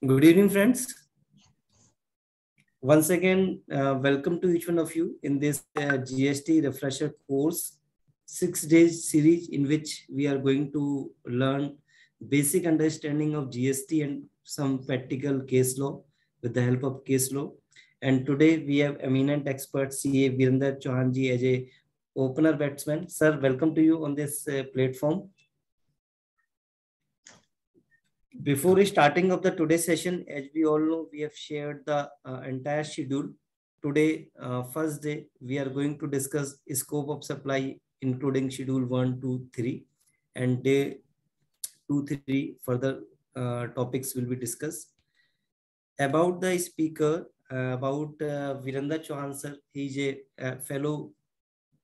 Good evening, friends. Once again, welcome to each one of you in this GST refresher course, 6 days series in which we are going to learn basic understanding of GST and some practical case law with the help of case law. And today we have eminent expert CA Virender Chauhan ji as a opener batsman. Sir, welcome to you on this platform. Before starting of the today's session, as we all know, we have shared the entire schedule. Today, first day, we are going to discuss scope of supply, including schedule 1, 2, 3, and day 2, 3 further topics will be discussed. About the speaker, about Virender Chauhan sir, he is a fellow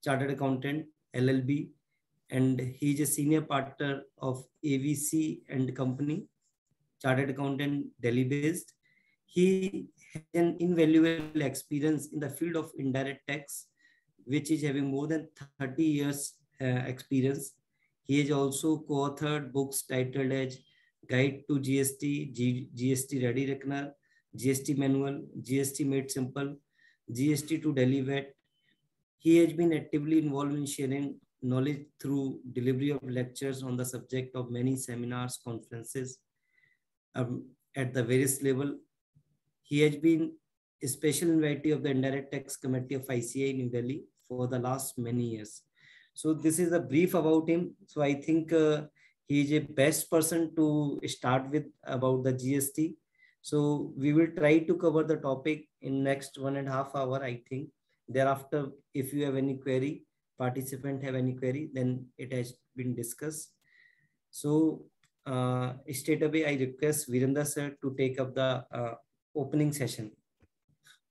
chartered accountant, LLB, and he is a senior partner of AVC and company, chartered accountant, Delhi based. He has an invaluable experience in the field of indirect tax, which is having more than 30 years experience. He has also co-authored books titled as Guide to GST, GST Ready Reckoner, GST Manual, GST Made Simple, GST to Delhi VAT. He has been actively involved in sharing knowledge through delivery of lectures on the subject of many seminars, conferences, at the various level. He has been a special invitee of the Indirect Tax Committee of ICAI in New Delhi for the last many years. So this is a brief about him. So I think he is a best person to start with about the GST. So we will try to cover the topic in next 1.5 hours, I think. Thereafter, if you have any query, participant have any query, then it has been discussed. So straight away, I request Virender sir to take up the opening session.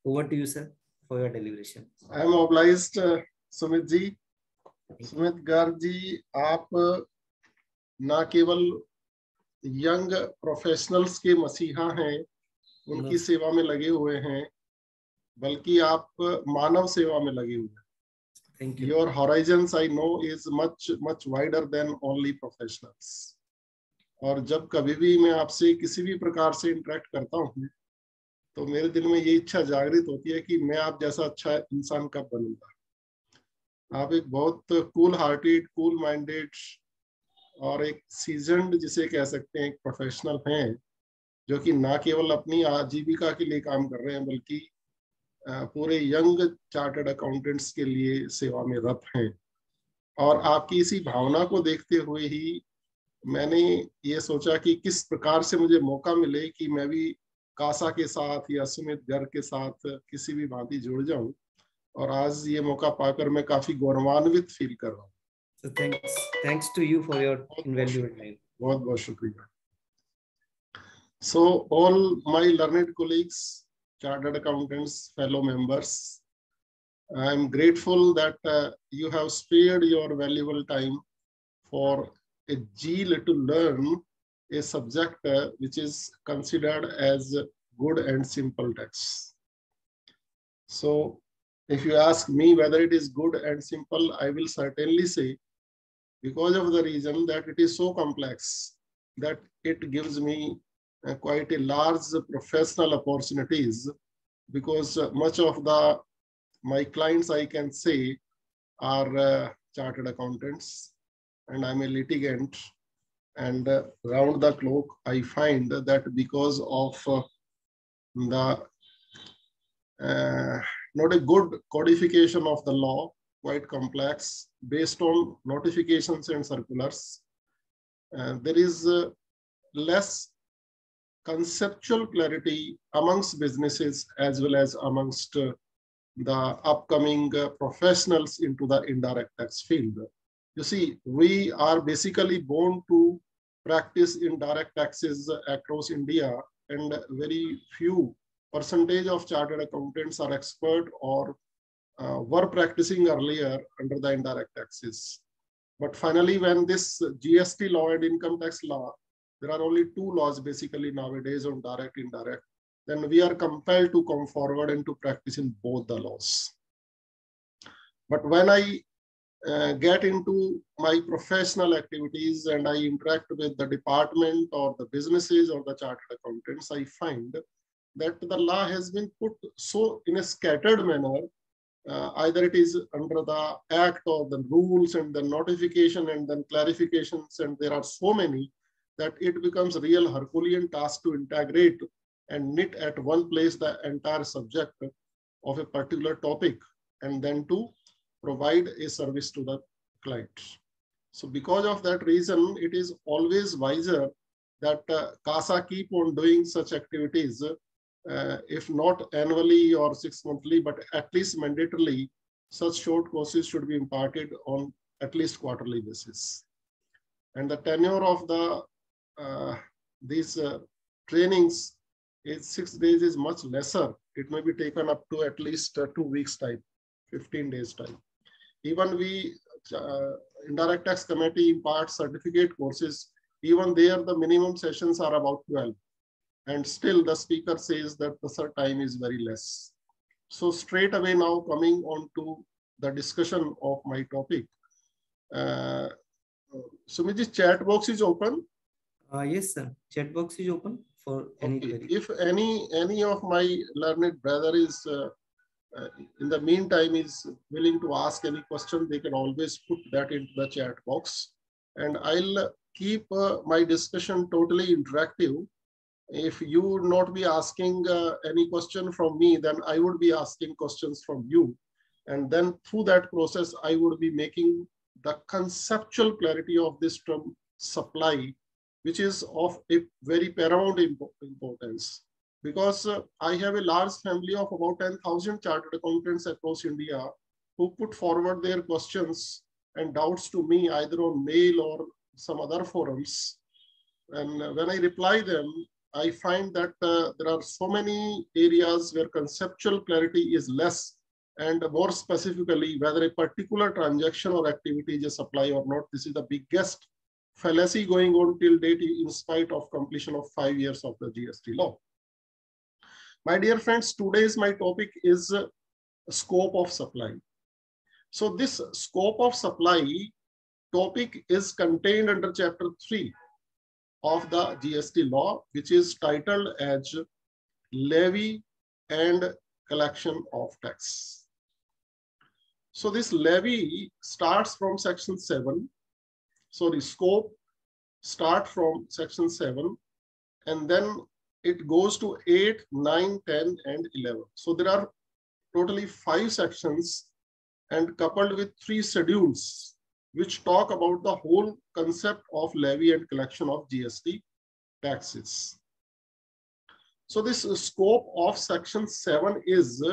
Over to you, sir, for your deliberation. I am obliged, Sumit ji. Sumit Garg ji, आप ना केवल young professionals के मसीहा हैं, उनकी सेवा में लगे हुए हैं, बल्कि आप मानव सेवा में लगे हुए हैं. Thank you. Your horizons, I know, is much wider than only professionals. और जब कभी भी मैं आपसे किसी भी प्रकार से इंटरेक्ट करता हूँ, तो मेरे दिल में ये इच्छा जागृत होती है कि मैं आप जैसा अच्छा इंसान कब बनूंगा. आप एक बहुत कूल हार्टेड, कूल माइंडेड और एक सीजन्ड, जिसे कह सकते हैं, एक प्रोफेशनल हैं, जो कि ना केवल अपनी आजीविका के लिए काम कर रहे हैं, बल्कि पूरे यंग चार्टर्ड अकाउंटेंट्स के लिए सेवा में रत हैं. और आपकी इसी भावना को देखते हुए ही मैंने ये सोचा कि किस प्रकार से मुझे मौका मिले कि मैं भी कासा के साथ या सुमित गर्ग के साथ किसी भी भांति जुड़ जाऊं. और आज ये मौका पाकर मैं काफी गौरवान्वित फील कर रहा हूँ. So thanks to you for your invaluable time. बहुत बहुत शुक्रिया. So all my learned colleagues, chartered accountants, fellow members, I am grateful that you have spared your valuable time for a zeal to learn a subject which is considered as good and simple tax. So if you ask me whether it is good and simple, I will certainly say, because of the reason that it is so complex, that it gives me quite a large professional opportunities, because much of my clients, I can say, are chartered accountants, and I'm a litigant. And round the clock, I find that because of the not a good codification of the law, quite complex, based on notifications and circulars, there is less conceptual clarity amongst businesses as well as amongst the upcoming professionals into the indirect tax field. You see, we are basically born to practice indirect taxes across India, and very few percentage of chartered accountants are expert or were practicing earlier under the indirect taxes. But finally, when this GST law and income tax law, there are only two laws basically nowadays on direct, indirect, then we are compelled to come forward and to practice in both the laws. But when I get into my professional activities and I interact with the department or the businesses or the chartered accountants, I find that the law has been put so in a scattered manner. Either it is under the act or the rules and the notification and then clarifications, and there are so many that it becomes a real Herculean task to integrate and knit at one place the entire subject of a particular topic and then to provide a service to the client. So because of that reason, it is always wiser that CASA keep on doing such activities, if not annually or 6 monthly, but at least mandatorily, such short courses should be imparted on at least quarterly basis. And the tenure of the these trainings is 6 days is much lesser. It may be taken up to at least 2 weeks time, 15 days time. Even we, Indirect Tax Committee imparts certificate courses. Even there, the minimum sessions are about 12. And still the speaker says that the time is very less. So straight away now coming on to the discussion of my topic. Sumit, chat box is open? Yes, sir. Chat box is open for any query. If any of my learned brother is in the meantime is willing to ask any question, they can always put that into the chat box. And I'll keep my discussion totally interactive. If you would not be asking any question from me, then I would be asking questions from you. And then through that process, I would be making the conceptual clarity of this term supply, which is of a very paramount importance. Because I have a large family of about 10,000 chartered accountants across India who put forward their questions and doubts to me either on mail or some other forums. And when I reply them, I find that there are so many areas where conceptual clarity is less, and more specifically, whether a particular transaction or activity is a supply or not. This is the biggest fallacy going on till date in spite of completion of 5 years of the GST law. My dear friends, today's my topic is scope of supply. So this scope of supply topic is contained under chapter 3 of the GST law, which is titled as levy and collection of tax. So this levy starts from section 7. So the scope starts from section 7 and then it goes to 8, 9, 10 and 11. So there are totally 5 sections and coupled with 3 schedules which talk about the whole concept of levy and collection of GST taxes. So this scope of section 7 is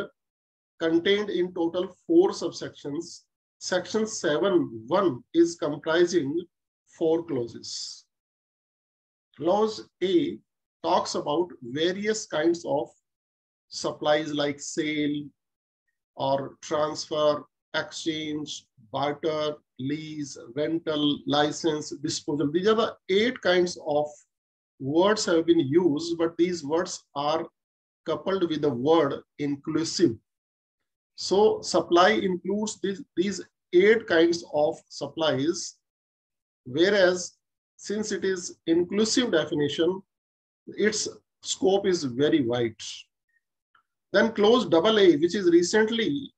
contained in total 4 subsections. Section 7.1 is comprising 4 clauses. Clause A talks about various kinds of supplies like sale or transfer, exchange, barter, lease, rental, license, disposal. These are the 8 kinds of words have been used, but these words are coupled with the word inclusive. So supply includes these 8 kinds of supplies, whereas since it is inclusive definition, its scope is very wide. Then clause AA, which is recently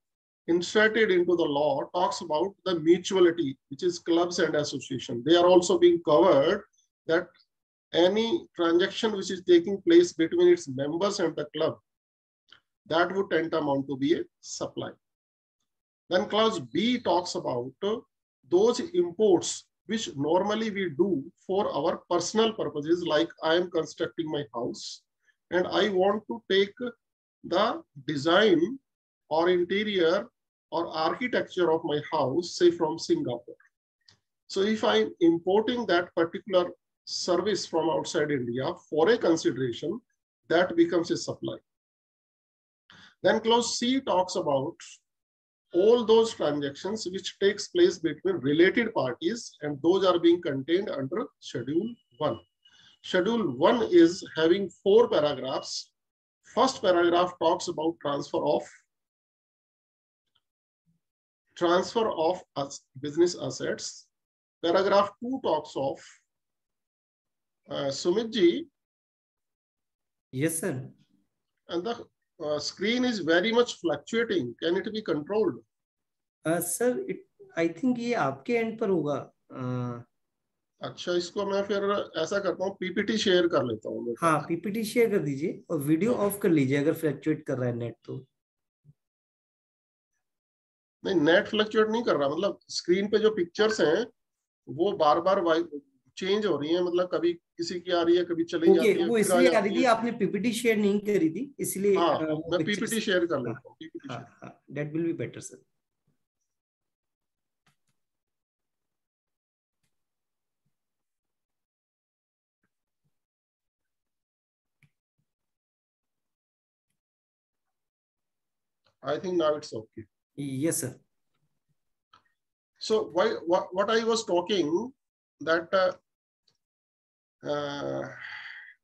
inserted into the law, talks about the mutuality, which is clubs and association. They are also being covered, that any transaction which is taking place between its members and the club, that would tantamount to be a supply. Then clause B talks about those imports which normally we do for our personal purposes, like I am constructing my house and I want to take the design or interior or architecture of my house, say from Singapore. So if I'm importing that particular service from outside India for a consideration, that becomes a supply. Then clause C talks about all those transactions which takes place between related parties, and those are being contained under Schedule 1. Schedule 1 is having 4 paragraphs. First paragraph talks about transfer transfer of business assets. Paragraph 2 talks of Sumit ji. Yes, sir. And the screen is very much fluctuating. Can it be controlled? Sir, I think ये आपके and पर होगा. अच्छा, इसको मैं फिर ऐसा करता हूँ, पीपीटी शेयर कर लेता हूँ. हाँ, पीपीटी शेयर कर दीजिए और वीडियो ऑफ कर लीजिए अगर फ्लक्चुएट कर रहा है नेट तो. नहीं, नेट फ्लक्चुएट नहीं कर रहा, मतलब स्क्रीन पे जो पिक्चर्स हैं वो बार बार चेंज हो रही है, मतलब कभी किसी की आ रही है, कभी चली जाती है, वो फिर इसलिए आ रही थी, आपने पीपीटी शेयर नहीं करी थी इसलिए. हाँ, मैं पीपीटी शेयर कर लेता हूँ. हाँ, that will be better sir. I think now it's okay. Yes, sir. So what I was talking that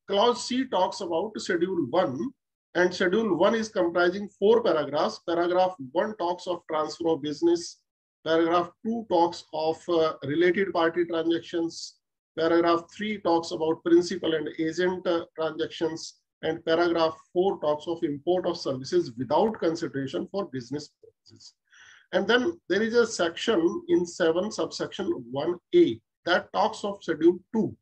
clause C talks about schedule 1, and schedule 1 is comprising 4 paragraphs. Paragraph 1 talks of transfer of business. Paragraph 2 talks of related party transactions. Paragraph 3 talks about principal and agent transactions. And paragraph 4 talks of import of services without consideration for business purposes. And then there is a section in 7 subsection 1A that talks of schedule 2.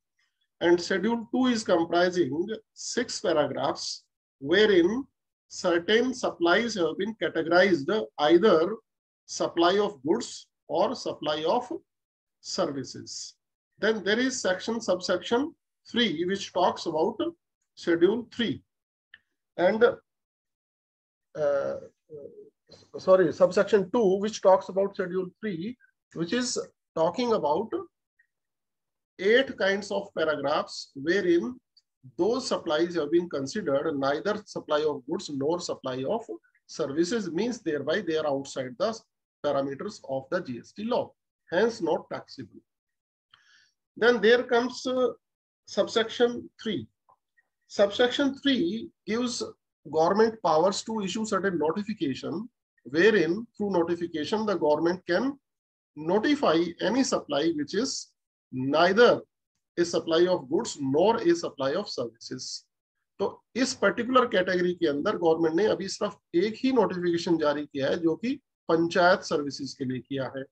And schedule 2 is comprising 6 paragraphs wherein certain supplies have been categorized either supply of goods or supply of services. Then there is subsection 3 which talks about schedule 3. And subsection 2 which talks about schedule 3, which is talking about 8 kinds of paragraphs wherein those supplies have been considered neither supply of goods nor supply of services, means thereby they are outside the parameters of the GST law, hence not taxable. Then there comes subsection 3. Subsection 3 gives government powers to issue certain notification wherein through notification the government can notify any supply which is neither a supply of goods nor a supply of services. तो इस particular category के अंदर government ने अभी सिर्फ एक ही notification जारी किया है जो कि पंचायत सर्विसेज के लिए किया है.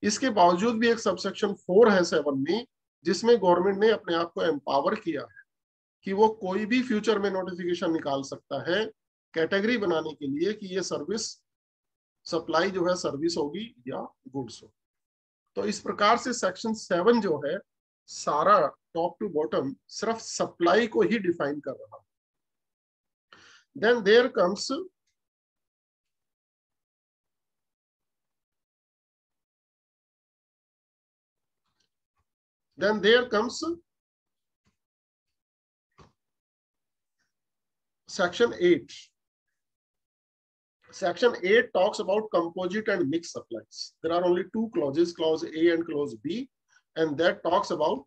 इसके बावजूद भी एक सबसेक्शन 4 है 7 में जिसमें गवर्नमेंट ने अपने आप को एम्पावर किया है कि वो कोई भी फ्यूचर में नोटिफिकेशन निकाल सकता है कैटेगरी बनाने के लिए कि ये सर्विस सप्लाई जो है सर्विस होगी या गुड्स हो. तो इस प्रकार से सेक्शन 7 जो है सारा टॉप टू बॉटम सिर्फ सप्लाई को ही डिफाइन कर रहा. Then there comes section 8. Section 8 talks about composite and mixed supplies. There are only 2 clauses, clause A and clause B, and that talks about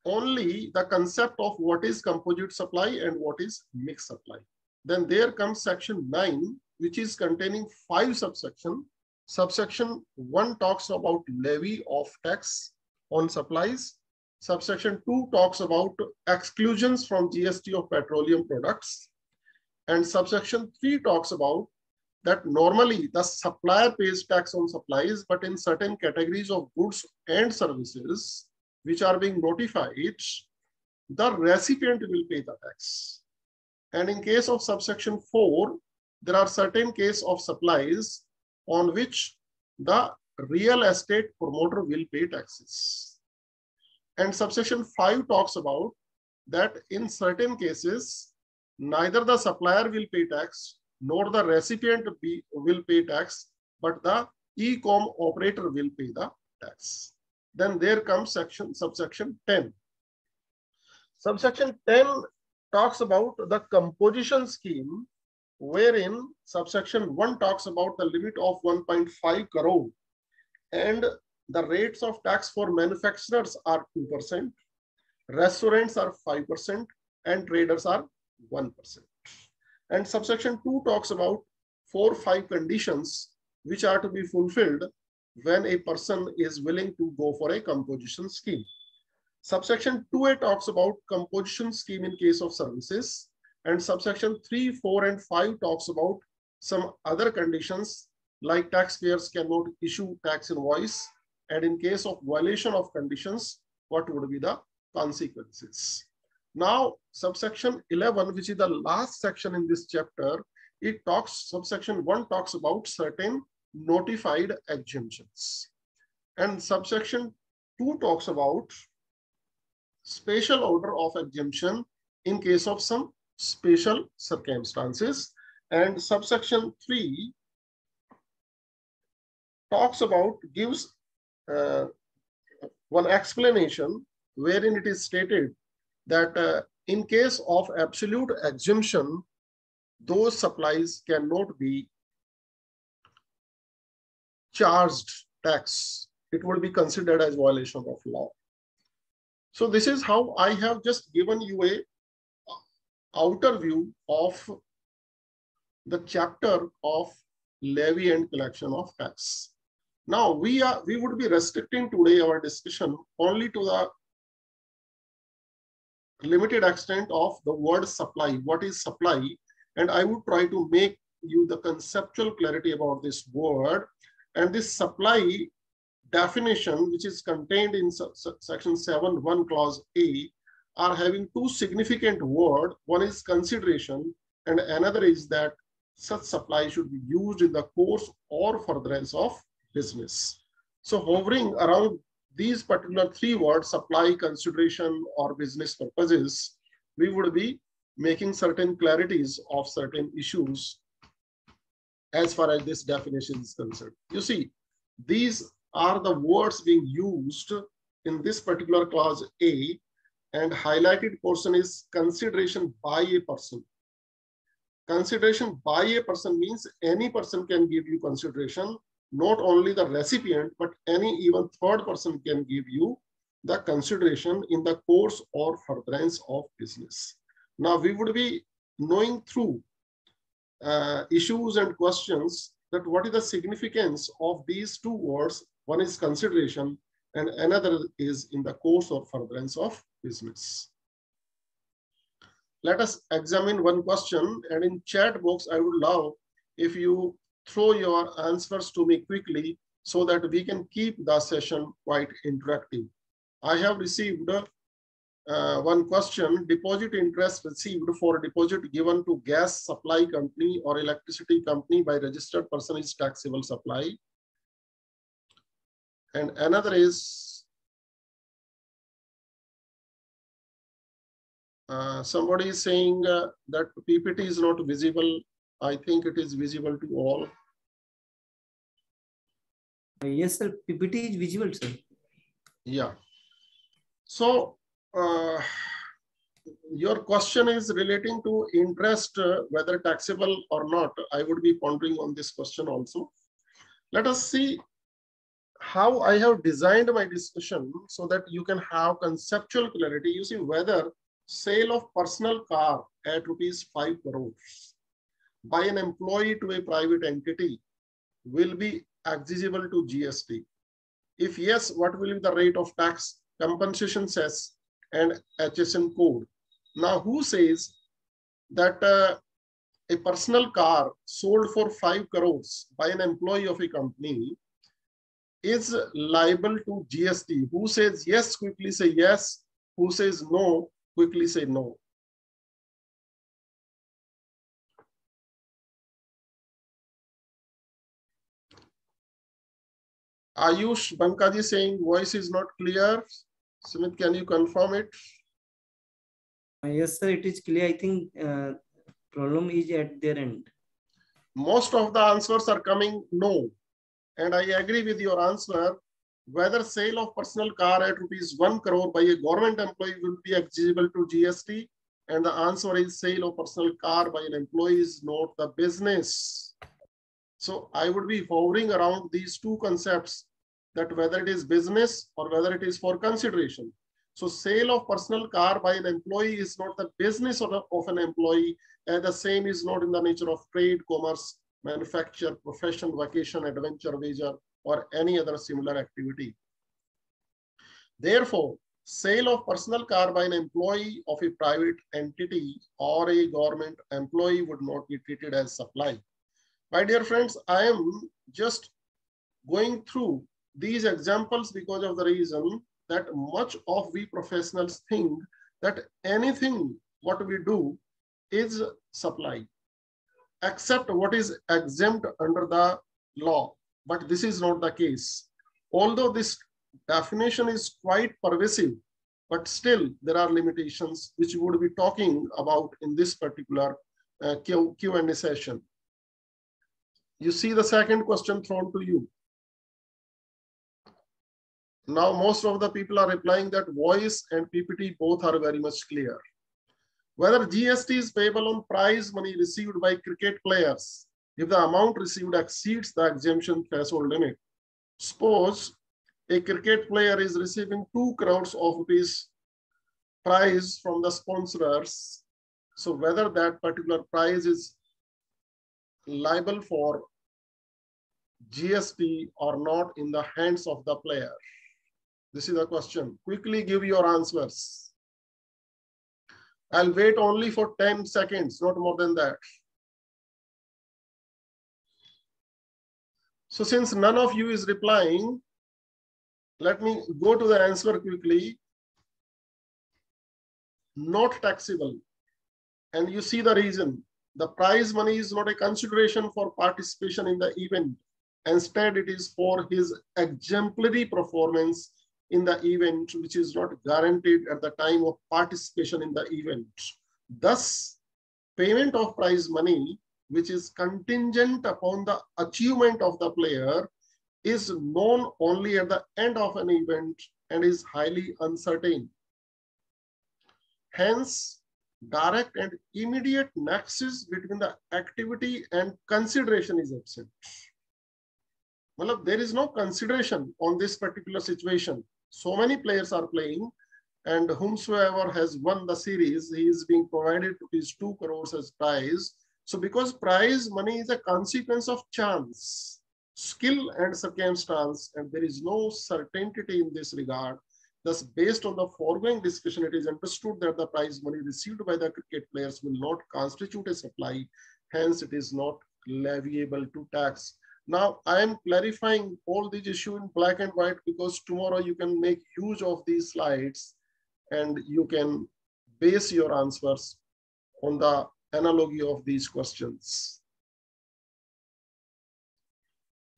only the concept of what is composite supply and what is mixed supply. Then there comes section 9, which is containing 5 subsections. Subsection 1 talks about levy of tax on supplies. Subsection 2 talks about exclusions from GST of petroleum products. And subsection 3 talks about that normally the supplier pays tax on supplies, but in certain categories of goods and services which are being notified, the recipient will pay the tax. And in case of subsection 4, there are certain case of supplies on which the real estate promoter will pay taxes. And subsection 5 talks about that in certain cases, neither the supplier will pay tax nor the recipient will pay tax, but the e-com operator will pay the tax. Then there comes subsection 10. Subsection 10 talks about the composition scheme, wherein subsection 1 talks about the limit of 1.5 crore and the rates of tax for manufacturers are 2%, restaurants are 5%, and traders are 1%. And subsection 2 talks about 4 or 5 conditions which are to be fulfilled when a person is willing to go for a composition scheme. Subsection 2A talks about composition scheme in case of services, and subsection 3, 4, and 5 talks about some other conditions like taxpayers cannot issue tax invoice, and in case of violation of conditions, what would be the consequences. Now, subsection 11, which is the last section in this chapter, it talks, subsection 1 talks about certain notified exemptions. And subsection 2 talks about special order of exemption in case of some special circumstances. And subsection 3 talks about, gives one explanation wherein it is stated that in case of absolute exemption, those supplies cannot be charged tax. It would be considered as violation of law. So this is how I have just given you a outer view of the chapter of levy and collection of tax. Now we would be restricting today our discussion only to the limited extent of the word supply. What is supply? And I would try to make you the conceptual clarity about this word. And this supply definition, which is contained in section 7(1) clause A, are having two significant words. One is consideration, and another is that such supply should be used in the course or furtherance of business. So hovering around these particular three words, supply, consideration, or business purposes, we would be making certain clarities of certain issues as far as this definition is concerned. You see, these are the words being used in this particular clause A, and highlighted portion is consideration by a person. Consideration by a person means any person can give you consideration, not only the recipient, but any even third person can give you the consideration in the course or furtherance of business. Now we would be knowing through issues and questions that what is the significance of these two words. One is consideration and another is in the course or furtherance of business. Let us examine one question, and in chat box, I would love if you throw your answers to me quickly so that we can keep the session quite interactive. I have received one question: deposit interest received for a deposit given to gas supply company or electricity company by registered person is taxable supply. And another is somebody is saying that PPT is not visible. I think it is visible to all. Yes, sir. PPT is visible, sir. Yeah. So your question is relating to interest, whether taxable or not. I would be pondering on this question also. Let us see how I have designed my discussion so that you can have conceptual clarity. You see, whether sale of personal car at ₹5 crores by an employee to a private entity will be exigible to GST. If yes, what will be the rate of tax, compensation cess, and HSN code? Now, who says that a personal car sold for 5 crores by an employee of a company is liable to GST? Who says yes, quickly say yes. Who says no, quickly say no. Ayush Bankaji saying voice is not clear. Sumit, can you confirm it? Yes, sir, it is clear. I think problem is at their end. Most of the answers are coming no. And I agree with your answer. Whether sale of personal car at ₹1 crore by a government employee will be exigible to GST. And the answer is sale of personal car by an employee is not the business. So I would be hovering around these two concepts, that whether it is business or whether it is for consideration. So sale of personal car by an employee is not the business of an employee, and the same is not in the nature of trade, commerce, manufacture, profession, vacation, adventure, leisure, or any other similar activity. Therefore, sale of personal car by an employee of a private entity or a government employee would not be treated as supply. My dear friends, I am just going through these examples because of the reason that much of we professionals think that anything what we do is supply, except what is exempt under the law. But this is not the case. Although this definition is quite pervasive, but still there are limitations which we would be talking about in this particular Q&A session. You see the second question thrown to you. Now, most of the people are replying that voice and PPT both are very much clear. Whether GST is payable on prize money received by cricket players if the amount received exceeds the exemption threshold limit. Suppose a cricket player is receiving 2 crores of rupees prize from the sponsors. So whether that particular prize is liable for GST or not in the hands of the player. This is the question. Quickly give your answers. I'll wait only for 10 seconds, not more than that. So since none of you is replying, let me go to the answer quickly. Not taxable. And you see the reason. The prize money is not a consideration for participation in the event. Instead, it is for his exemplary performance in the event, which is not guaranteed at the time of participation in the event. Thus, payment of prize money, which is contingent upon the achievement of the player, is known only at the end of an event and is highly uncertain. Hence, direct and immediate nexus between the activity and consideration is absent. Well, there is no consideration on this particular situation. So many players are playing, and whomsoever has won the series, he is being provided his 2 crores as prize. So because prize money is a consequence of chance, skill and circumstance, and there is no certainty in this regard. Thus, based on the foregoing discussion, it is understood that the prize money received by the cricket players will not constitute a supply. Hence, it is not leviable to tax. Now, I am clarifying all these issues in black and white because tomorrow you can make use of these slides and you can base your answers on the analogy of these questions.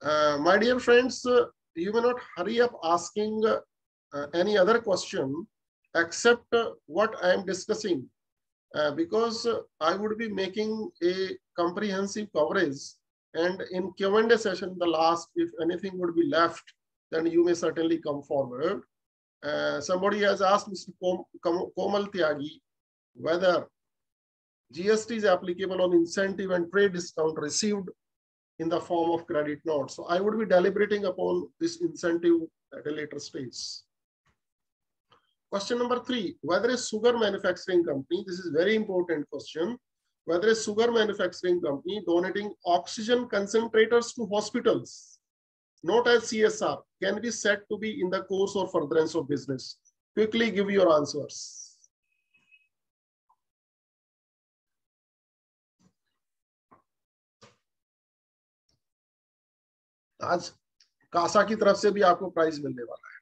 My dear friends, you may not hurry up asking any other question except what I am discussing because I would be making a comprehensive coverage. And in Q&A session, the last, if anything would be left, then you may certainly come forward. Somebody has asked Mr. Komal Tyagi whether GST is applicable on incentive and trade discount received in the form of credit notes. So I would be deliberating upon this incentive at a later stage. Question number 3, whether a sugar manufacturing company, this is a very important question, whether a sugar manufacturing company donating oxygen concentrators to hospitals, not as CSR, can be said to be in the course or furtherance of business. Quickly give your answers. आज कासा की तरफ से भी आपको prize मिलने वाला है.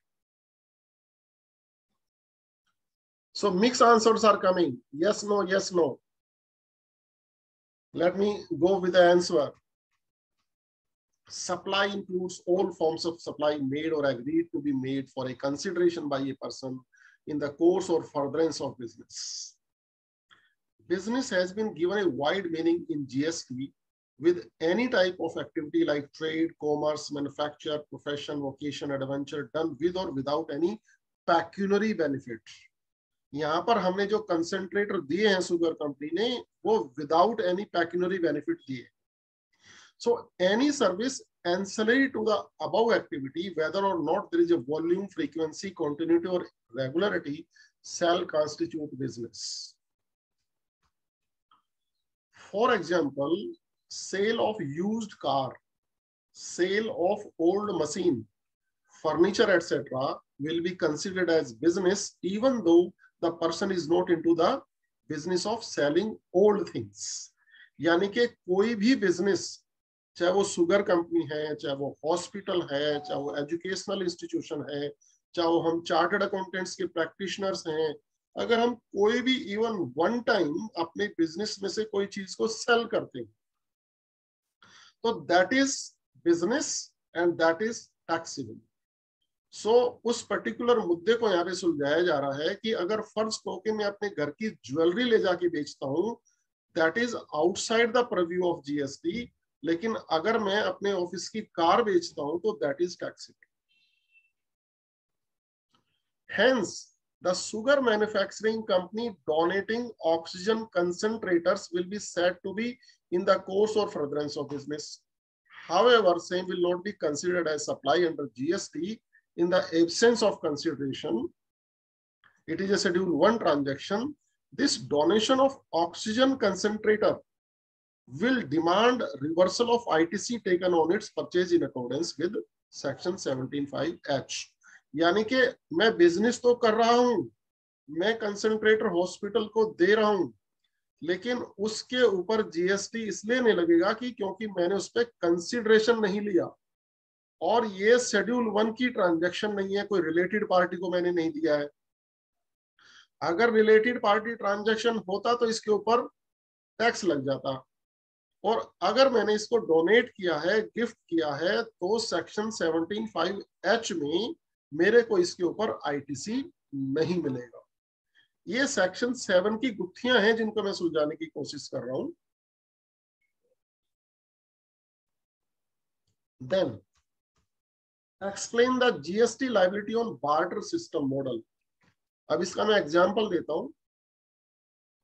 So mixed answers are coming. Yes, no, yes, no. Let me go with the answer. Supply includes all forms of supply made or agreed to be made for a consideration by a person in the course or furtherance of business. Business has been given a wide meaning in GST with any type of activity like trade, commerce, manufacture, profession, vocation, adventure done with or without any pecuniary benefit. यहाँ पर हमने जो concentrator दिए हैं sugar company ने वो without any pecuniary benefit दिए. So any service ancillary to the above activity, whether or not there is a volume, frequency, continuity or regularity, shall constitute business. For example, sale of used car, sale of old machine, furniture, etc. will be considered as business even though the person is not into the business of selling old things. यानी कि कोई भी business, चाहे वो sugar company है, चाहे वो hospital है, चाहे वो एजुकेशनल इंस्टीट्यूशन है, चाहे वो हम चार्टर्ड अकाउंटेंट्स के प्रैक्टिशनर्स हैं, अगर हम कोई भी इवन वन टाइम अपने बिजनेस में से कोई चीज को सेल करते हैं तो that is business and that is taxable. So उस पर्टिकुलर मुद्दे को यहाँ पे सुलझाया जा रहा है कि अगर फर्ज को कि मैं अपने घर की ज्वेलरी ले जाके बेचता हूं, that is outside the preview of GST, लेकिन अगर मैं अपने ऑफिस की कार बेचता हूं तो that is taxable. Hence the sugar manufacturing company donating oxygen concentrators will be said to be in the course or furtherance of business. However, same will not be considered as supply under GST in the absence of consideration. It is a Schedule 1 transaction. This donation of oxygen concentrator will demand reversal of ITC taken on its purchase in accordance with Section 17(5)(h). यानी कि मैं business तो कर रहा हूं, मैं concentrator hospital को दे रहा हूं, लेकिन उसके ऊपर जीएसटी इसलिए नहीं लगेगा कि क्योंकि मैंने उस पर कंसिडरेशन नहीं लिया और ये शेड्यूल 1 की ट्रांजैक्शन नहीं है, कोई रिलेटेड पार्टी को मैंने नहीं दिया है. अगर रिलेटेड पार्टी ट्रांजैक्शन होता तो इसके ऊपर टैक्स लग जाता, और अगर मैंने इसको डोनेट किया है, गिफ्ट किया है, तो सेक्शन 17(5)(h) में मेरे को इसके ऊपर आईटीसी नहीं मिलेगा. ये सेक्शन 7 की गुत्थियां हैं जिनको मैं सुलझाने की कोशिश कर रहा हूं. Then explain the GST liability on barter system model. अब इसका मैं एग्जांपल देता हूं.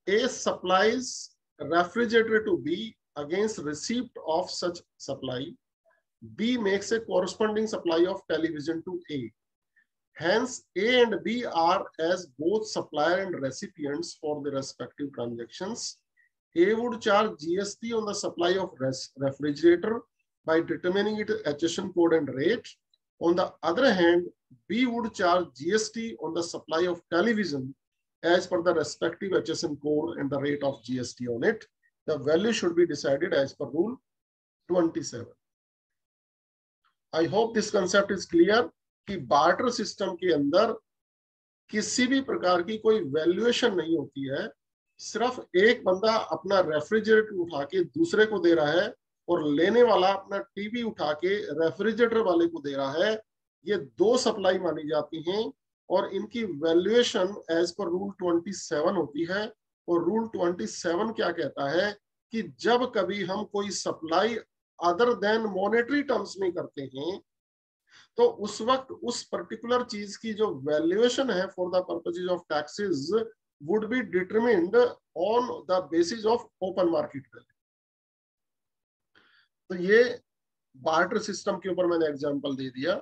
A supplies refrigerator to B against receipt of such supply. B makes A corresponding supply of television to A. Hence, A and B are as both supplier and recipients for the respective transactions. A would charge GST on the supply of refrigerator by determining its HSN code and rate. On the other hand, B would charge GST on the supply of television as per the respective HSN code and the rate of GST on it. The value should be decided as per Rule 27. I hope this concept is clear. कि barter system के अंदर किसी भी प्रकार की कोई valuation नहीं होती है. सिर्फ एक बंदा अपना रेफ्रिजरेटर उठा के दूसरे को दे रहा है और लेने वाला अपना टीवी उठा के रेफ्रिजरेटर वाले को दे रहा है. ये दो सप्लाई मानी जाती हैं और इनकी वैल्यूएशन एज पर रूल 27 होती है. और रूल 27 क्या कहता है कि जब कभी हम कोई supply other than monetary terms में करते हैं तो उस वक्त उस पर्टिकुलर चीज की जो वैल्यूएशन है for the purposes of taxes would be determined on the basis of open market value. तो ये बार्टर सिस्टम के ऊपर मैंने एग्जांपल दे दिया.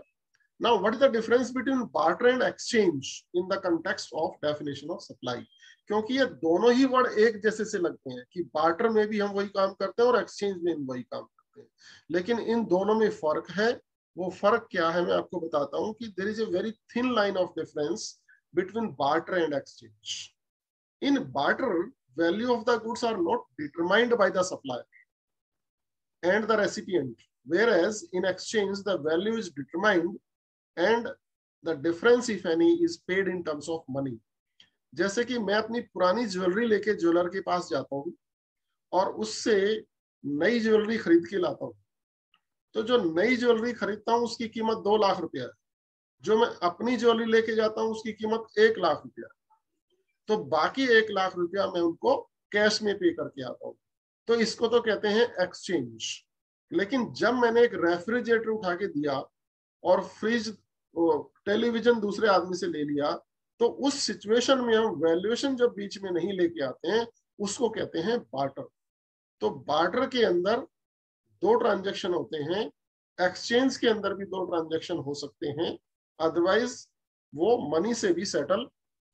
Now what is the difference between barter and exchange in the context of definition of supply. क्योंकि ये दोनों ही word एक जैसे से लगते हैं कि बार्टर में भी हम वही काम करते हैं और एक्सचेंज में वही काम करते हैं, लेकिन इन दोनों में फर्क है. वो फर्क क्या है मैं आपको बताता हूं कि there is a very thin line of difference between barter and exchange. In barter value of the goods are not determined by the supplier and the recipient, whereas in exchange the value is determined and the difference if any is paid in terms of money. जैसे कि मैं अपनी पुरानी jewellery लेके jeweller के पास जाता हूं और उससे नई ज्वेलरी खरीद के लाता हूं, तो जो नई ज्वेलरी खरीदता हूं उसकी कीमत 2 लाख रुपया है. जो मैं अपनी ज्वेलरी लेके जाता हूं उसकी कीमत 1 लाख रुपया. तो बाकी 1 लाख रुपया मैं उनको कैश में पे करके आता हूं. तो इसको तो कहते हैं एक्सचेंज. लेकिन जब मैंने एक रेफ्रिजरेटर उठा के दिया और फ्रिज टेलीविजन दूसरे आदमी से ले लिया, तो उस सिचुएशन में हम वैल्यूएशन जब बीच में नहीं लेके आते हैं उसको कहते हैं बार्टर. तो बार्टर के अंदर 2 ट्रांजैक्शन होते हैं, एक्सचेंज के अंदर भी 2 ट्रांजैक्शन हो सकते हैं. अदरवाइज वो मनी से भी सेटल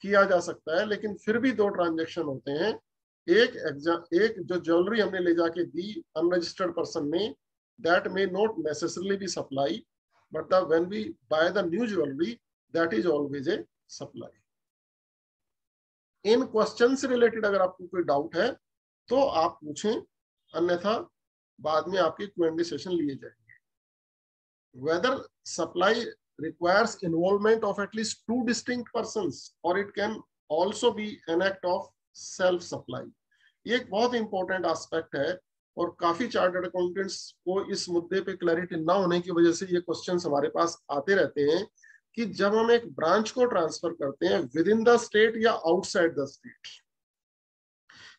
किया जा सकता है, लेकिन फिर भी 2 ट्रांजैक्शन होते हैं. एक जो ज्वेलरी हमने ले जाके दी अनरजिस्टर्ड पर्सन ने, that may not necessarily be supply, but when we buy the new jewelry, that is always a supply. In question से रिलेटेड अगर आपको कोई डाउट है तो आप पूछें, अन्यथा बाद में आपके Q&A सेशन लिए जाएंगे. Whether supply requires involvement of at least 2 distinct persons or it can also be an act of self supply. ये एक बहुत इंपॉर्टेंट एस्पेक्ट है और काफी चार्टर्ड अकाउंटेंट्स को इस मुद्दे पे क्लैरिटी ना होने की वजह से ये क्वेश्चंस हमारे पास आते रहते हैं कि जब हम एक ब्रांच को ट्रांसफर करते हैं विद इन द स्टेट या आउटसाइड द स्टेट,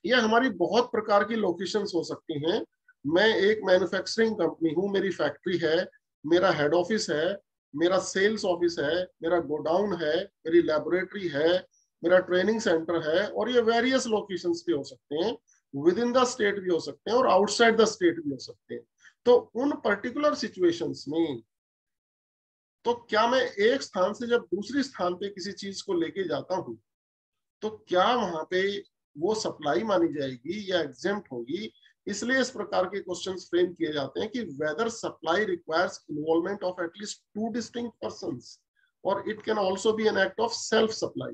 ये हमारी बहुत प्रकार की लोकेशंस हो सकती हैं. मैं एक मैन्युफैक्चरिंग कंपनी हूं, मेरी फैक्ट्री है, मेरा हेड ऑफिस है, मेरा सेल्स ऑफिस है, मेरा गोडाउन है, मेरी लैबोरेटरी है, मेरा ट्रेनिंग सेंटर है, और ये वेरियस लोकेशंस भी हो सकते हैं, विद इन द स्टेट भी हो सकते हैं और आउटसाइड द स्टेट भी हो सकते हैं. तो उन पर्टिकुलर सिचुएशंस में तो क्या मैं एक स्थान से जब दूसरी स्थान पे किसी चीज को लेके जाता हूं तो क्या वहां पे वो सप्लाई मानी जाएगी या एग्जेम्प्ट होगी. इसलिए इस प्रकार के क्वेश्चंस फ्रेम किए जाते हैं कि whether supply requires involvement of at least 2 distinct persons और it can also be an act of self supply.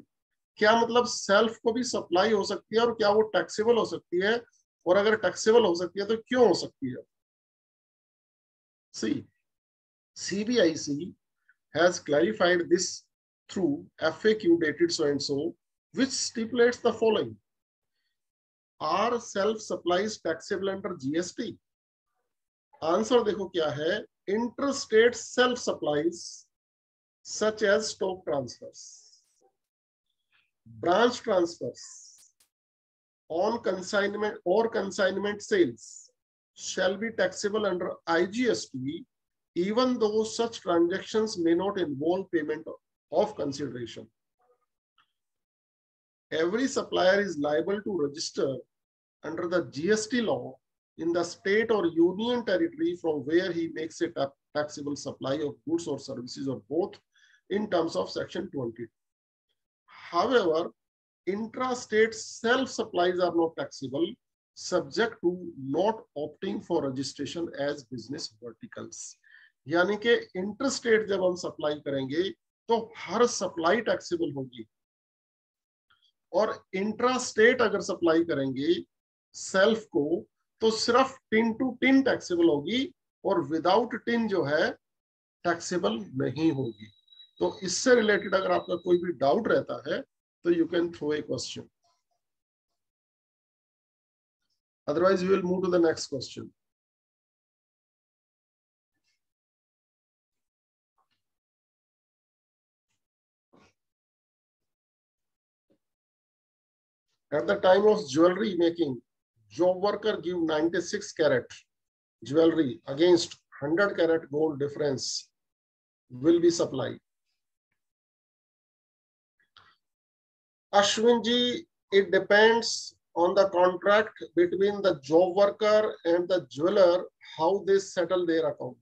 क्या मतलब सेल्फ को भी सप्लाई हो सकती है और क्या वो टैक्सेबल हो सकती है, और अगर टैक्सेबल हो सकती है तो क्यों हो सकती है. सी CBIC has clarified this through FAQ dated so and so, which stipulates the following: are self supplies taxable under GST? Answer देखो क्या है. interstate self supplies such as stock transfers, branch transfers on consignment or consignment sales shall be taxable under IGST, even though such transactions may not involve payment of consideration. Every supplier is liable to register under the GST law in the state or union territory from where he makes a taxable supply of goods or services or both in terms of section 20. However, intra-state self-supplies are not taxable, subject to not opting for registration as business verticals. यानी कि interstate जब हम supply करेंगे तो हर supply taxable होगी, और intra state अगर supply करेंगे सेल्फ को तो सिर्फ टिन टू टिन टैक्सेबल होगी और विदाउट टिन जो है टैक्सेबल नहीं होगी. तो इससे रिलेटेड अगर आपका कोई भी डाउट रहता है तो you can throw a question, otherwise we will move to the next question. At the time of jewelry making, job worker give 96 carat jewelry against 100 carat gold difference will be supplied. Ashwin ji, it depends on the contract between the job worker and the jeweler, how they settle their account.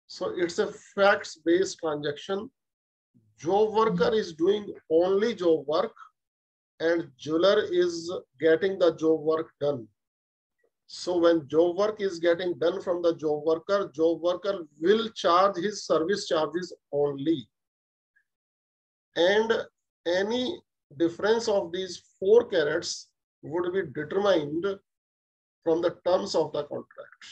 So it's a facts-based transaction. Job worker is doing only job work and jeweler is getting the job work done. So when job work is getting done from the job worker will charge his service charges only. And any difference of these 4 carats would be determined from the terms of the contract.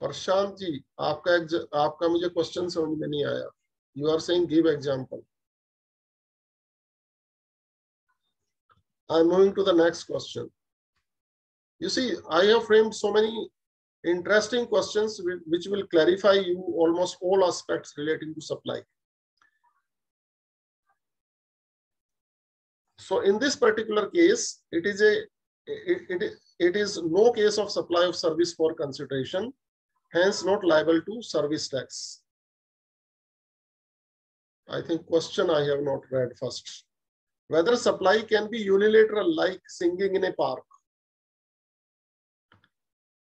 Prashant ji, आपका मुझे question समझ में नहीं आया. You are saying give example. I'm moving to the next question. You see, I have framed so many interesting questions which will clarify you almost all aspects relating to supply. So in this particular case, it is no case of supply of service for consideration, hence not liable to service tax. I think question I have not read first. Whether supply can be unilateral like singing in a park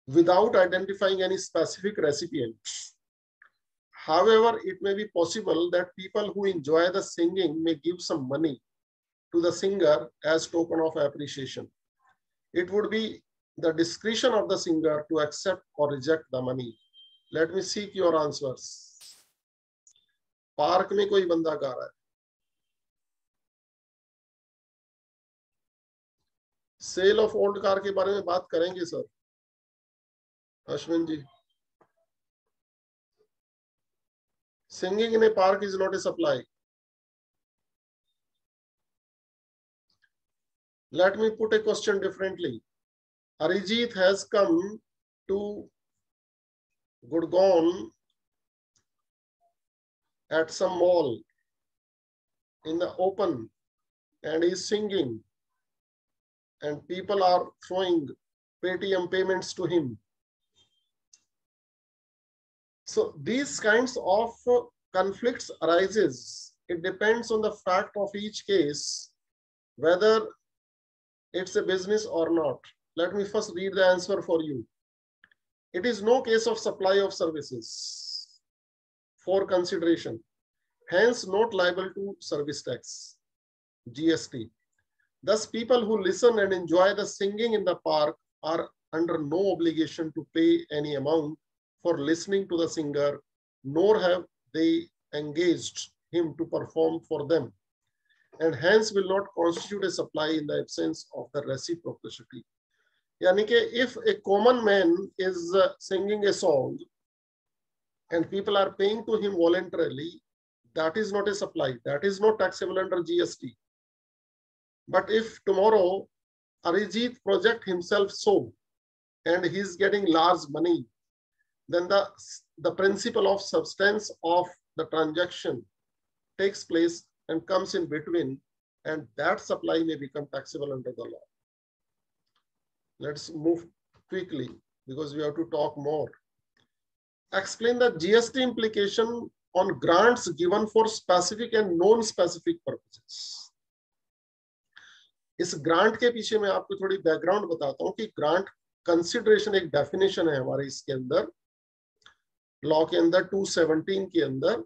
without identifying any specific recipient. However, it may be possible that people who enjoy the singing may give some money to the singer as token of appreciation. It would be the discretion of the singer to accept or reject the money. Let me seek your answers. Park में कोई बंदा गा रहा है, cell of old car के बारे में बात करेंगे sir Ashwin ji. Singing in a park is not a supply. Let me put a question differently. Arijit has come to Gurgaon at some mall in the open and is singing, and people are throwing Paytm payments to him. So these kinds of conflicts arises. It depends on the fact of each case, whether it's a business or not. Let me first read the answer for you. It is no case of supply of services for consideration, hence not liable to service tax, GST. Thus, people who listen and enjoy the singing in the park are under no obligation to pay any amount for listening to the singer, nor have they engaged him to perform for them, and hence will not constitute a supply in the absence of the reciprocity. Yani ke if a common man is singing a song and people are paying to him voluntarily, that is not a supply. That is not taxable under GST. But if tomorrow Arijit project himself so and he's getting large money, then the principle of substance of the transaction takes place and comes in between, and that supply may become taxable under the law. Let's move quickly because we have to talk more. Explain the GST implication on grants given for specific and non-specific purposes. इस grant के पीछे मैं आपको थोड़ी background बताता हूं कि grant consideration एक डेफिनेशन है हमारे इसके अंदर लॉ के अंदर 217 के अंदर.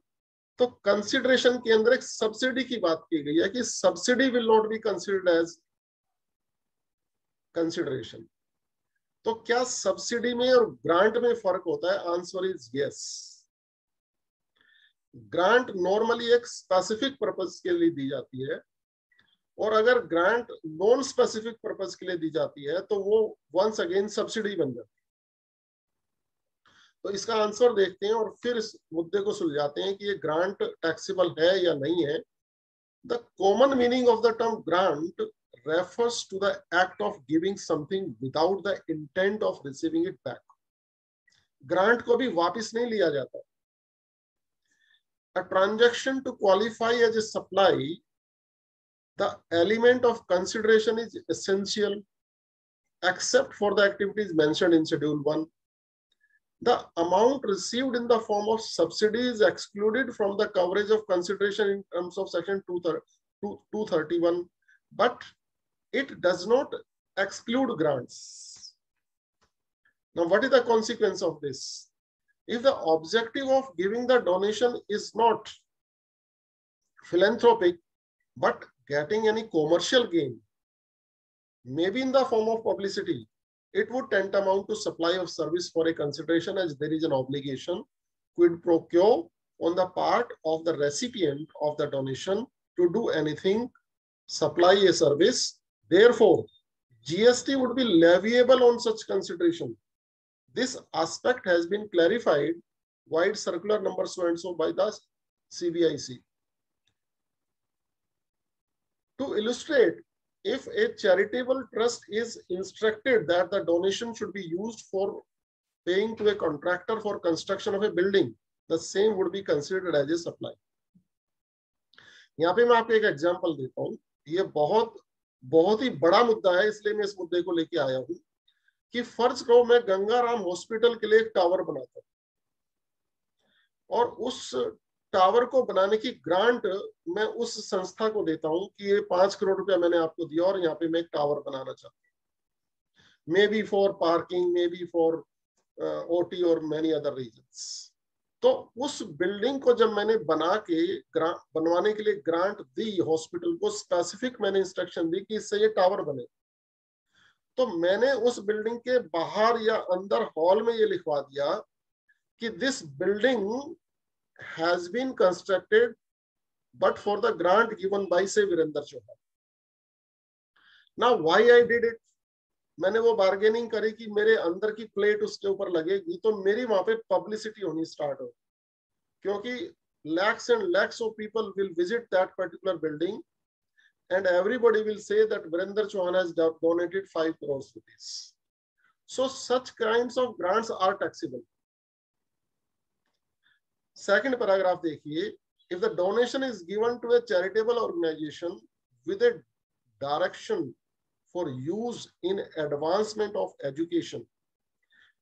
तो कंसिडरेशन के अंदर एक सब्सिडी की बात की गई है कि subsidy will not be considered as consideration. तो क्या सब्सिडी में और ग्रांट में फर्क होता है? Answer is yes. Grant normally एक स्पेसिफिक पर्पस के लिए दी जाती है, और अगर ग्रांट नॉन स्पेसिफिक पर्पस के लिए दी जाती है तो वो वंस अगेन सब्सिडी बन जाती है. तो इसका आंसर देखते हैं और फिर इस मुद्दे को सुलझाते हैं कि ये ग्रांट टैक्सेबल है या नहीं है. The common meaning of the term grant refers to the act of giving something without the intent of receiving it back. Grant को भी वापस नहीं लिया जाता. A transaction to qualify as a supply, the element of consideration is essential except for the activities mentioned in Schedule 1. The amount received in the form of subsidy is excluded from the coverage of consideration in terms of Section 231, but it does not exclude grants. Now, what is the consequence of this? If the objective of giving the donation is not philanthropic, but getting any commercial gain, maybe in the form of publicity, it would tantamount to supply of service for a consideration, as there is an obligation quid pro quo on the part of the recipient of the donation to do anything, supply a service. Therefore, GST would be leviable on such consideration. This aspect has been clarified via circular number so and so by the CBIC. To illustrate, if a charitable trust is instructed that the donation should be used for paying to a contractor for construction of a building, the same would be considered as a supply. यहाँ पे मैं आपको एक example देता हूँ. ये बहुत ही बड़ा मुद्दा है, इसलिए मैं इस मुद्दे को लेके आया हूँ कि फर्ज करो मैं गंगाराम हॉस्पिटल के लिए एक टावर बनाता हूँ और उस टावर को बनाने की ग्रांट मैं उस संस्था को देता हूं कि ये 5 करोड़ रुपया मैंने आपको दिया और यहाँ पे मैं एक टावर बनाना चाहता हूँ. May be for parking, may be for OT और मेनी अदर रीजंस. तो उस बिल्डिंग को जब मैंने बनवाने के लिए ग्रांट दी हॉस्पिटल को, स्पेसिफिक मैंने इंस्ट्रक्शन दी कि इससे ये टावर बने, तो मैंने उस बिल्डिंग के बाहर या अंदर हॉल में ये लिखवा दिया कि this building has been constructed but for the grant given by से Virendra Chauhan. Now why I did it, मैंने वो बार्गेनिंग करी कि मेरे अंदर की प्लेट उसके ऊपर लगेगी तो मेरी वहां पे पब्लिसिटी होनी स्टार्ट हो, क्योंकि lakhs and lakhs of people will visit that particular building and everybody will say that Virender Chauhan has donated 5 crores rupees. So such kinds of grants are taxable. Second paragraph देखिए, if the donation is given to a charitable organization with a direction for use in advancement of education,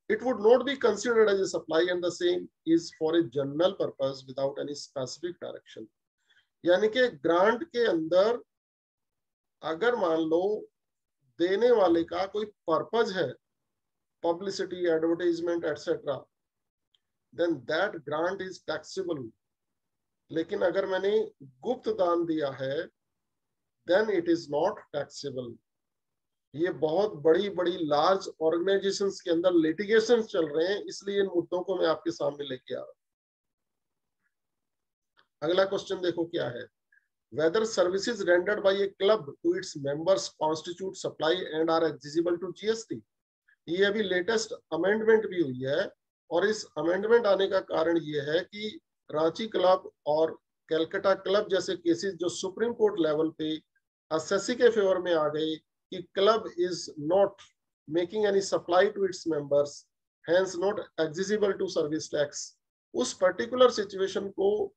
it would not be considered as a supply and the same is for a general purpose without any specific direction. यानी कि grant के अंदर अगर मान लो देने वाले का कोई पर्पज है, publicity, advertisement etcetera, then that grant is taxable. लेकिन अगर मैंने गुप्त दान दिया है then it is not taxable. ये बहुत बड़ी बड़ी लार्ज ऑर्गेनाइजेशंस के अंदर लिटिगेशन चल रहे हैं, इसलिए इन मुद्दों को मैं आपके सामने लेके आ रहा हूं। अगला क्वेश्चन देखो क्या है, whether services rendered by a club to its members constitute supply and are exigible to GST। ये अभी लेटेस्ट अमेंडमेंट भी हुई है और इस अमेंडमेंट आने का कारण ये है कि रांची क्लब और कलकत्ता क्लब जैसे केसेस जो सुप्रीम कोर्ट लेवल पे एसएससी के फेवर में आ गए कि club is not making any supply to its members, hence not exigible to service tax, उस पर्टिकुलर सिचुएशन को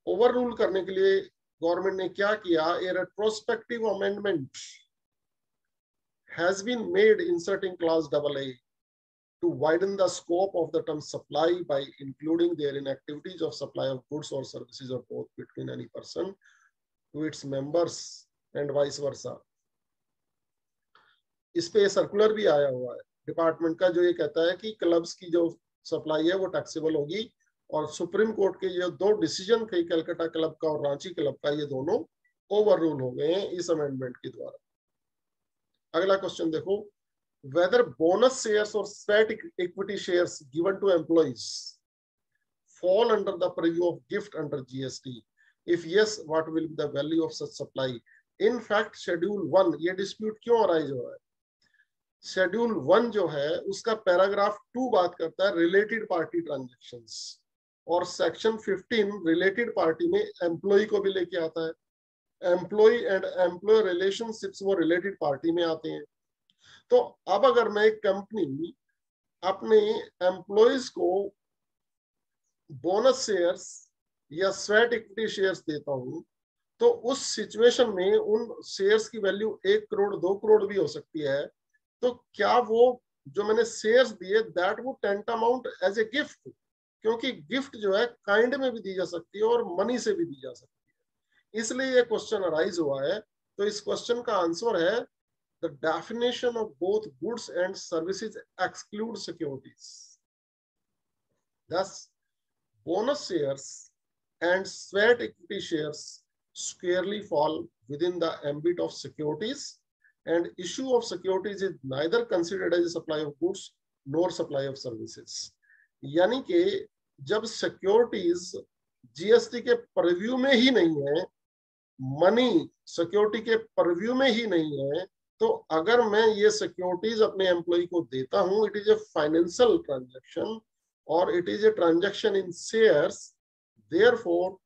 ओवररूल करने के लिए गवर्नमेंट ने क्या किया, a retrospective amendment has been made inserting clause AA to widen the scope of the term supply by including therein activities of supply of goods or services or both between any person to its members and vice versa। इस पे circular भी आया हुआ है department का जो ये कहता है कि क्लब्स की जो सप्लाई है वो टैक्सेबल होगी, और सुप्रीम कोर्ट के ये दो डिसीजन थे कलकत्ता क्लब का और रांची क्लब का, ये दोनों ओवररूल हो गए हैं इस अमेंडमेंट के द्वारा। अगला क्वेश्चन देखो, whether bonus shares or sweat equity shares given to employees fall under the purview of gift under GST, if yes what will be the value of such supply। in fact schedule 1 ये dispute क्यों arise हो रहा है, schedule 1 जो है उसका paragraph 2 बात करता है रिलेटेड पार्टी ट्रांजेक्शंस, और सेक्शन 15 रिलेटेड पार्टी में एम्प्लॉय को भी लेके आता है, एम्प्लॉय एंड एम्प्लॉय रिलेशनशिप्स वो रिलेटेड पार्टी में आते हैं। तो अब अगर मैं एक कंपनी अपने एम्प्लॉयज को बोनस शेयर्स या स्वेट इक्विटी शेयर्स देता हूं तो उस सिचुएशन में उन शेयर्स की वैल्यू 1 करोड़ 2 करोड़ भी हो सकती है, तो क्या वो जो मैंने शेयर्स दिए दैट वो टेंट अमाउंट एज ए गिफ्ट, क्योंकि गिफ्ट जो है काइंड में भी दी जा सकती है और मनी से भी दी जा सकती है, इसलिए ये क्वेश्चन अराइज हुआ है। तो इस क्वेश्चन का आंसर है the definition of both goods and services excludes securities, thus bonus shares and sweat equity shares squarely fall within the ambit of securities, and issue of securities is neither considered as a supply of goods nor supply of services। यानी कि जब securities GST के purview में ही नहीं है, money security के purview में ही नहीं है, तो अगर मैं ये सिक्योरिटीज अपने एम्प्लॉय को देता हूं, it is a financial transaction और it is a transaction in shares, therefore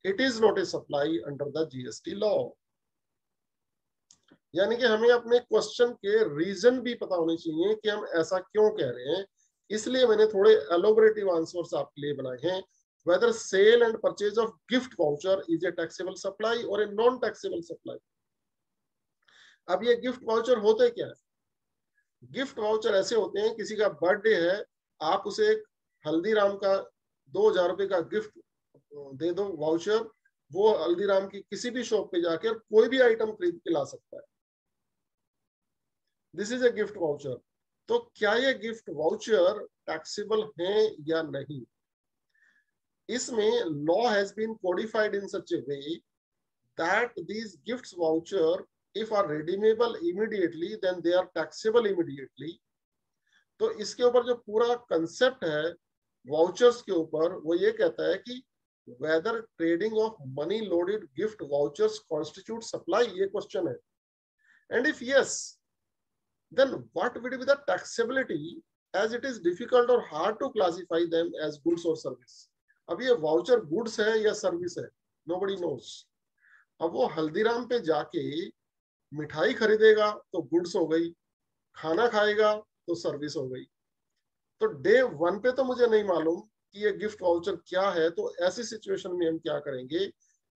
it is not a supply under the GST law. यानी कि हमें अपने क्वेश्चन के रीजन भी पता होने चाहिए कि हम ऐसा क्यों कह रहे हैं, इसलिए मैंने थोड़े एलोबरेटिव आंसर्स आपके लिए बनाए हैं। whether sale and purchase of gift voucher is a taxable supply or a non taxable supply। अब ये गिफ्ट वाउचर होते क्या है, गिफ्ट वाउचर ऐसे होते हैं किसी का बर्थडे है, आप उसे एक हल्दीराम का 2000 रुपए का गिफ्ट दे दो वाउचर, वो हल्दीराम की किसी भी शॉप पे जाकर कोई भी आइटम खरीद के ला सकता है, this is a gift voucher. तो क्या ये गिफ्ट वाउचर टैक्सेबल है या नहीं, इसमें law has been codified in such a way that these gifts voucher if are redeemable immediately then they are taxable immediately. तो इसके ऊपर जो पूरा कंसेप्ट है वाउचर्स के ऊपर वो ये कहता है कि whether trading of money loaded gift vouchers constitute supply, ये क्वेश्चन है. And if yes, then what would be the taxability, as it is difficult or hard to classify them as goods or service. अब ये voucher goods है या service है, nobody knows. अब वो हल्दीराम पे जाके मिठाई खरीदेगा तो गुड्स हो गई, खाना खाएगा तो सर्विस हो गई. तो डे 1 पे तो मुझे नहीं मालूम कि ये गिफ्ट वाउचर क्या है. तो ऐसी सिचुएशन में हम क्या करेंगे,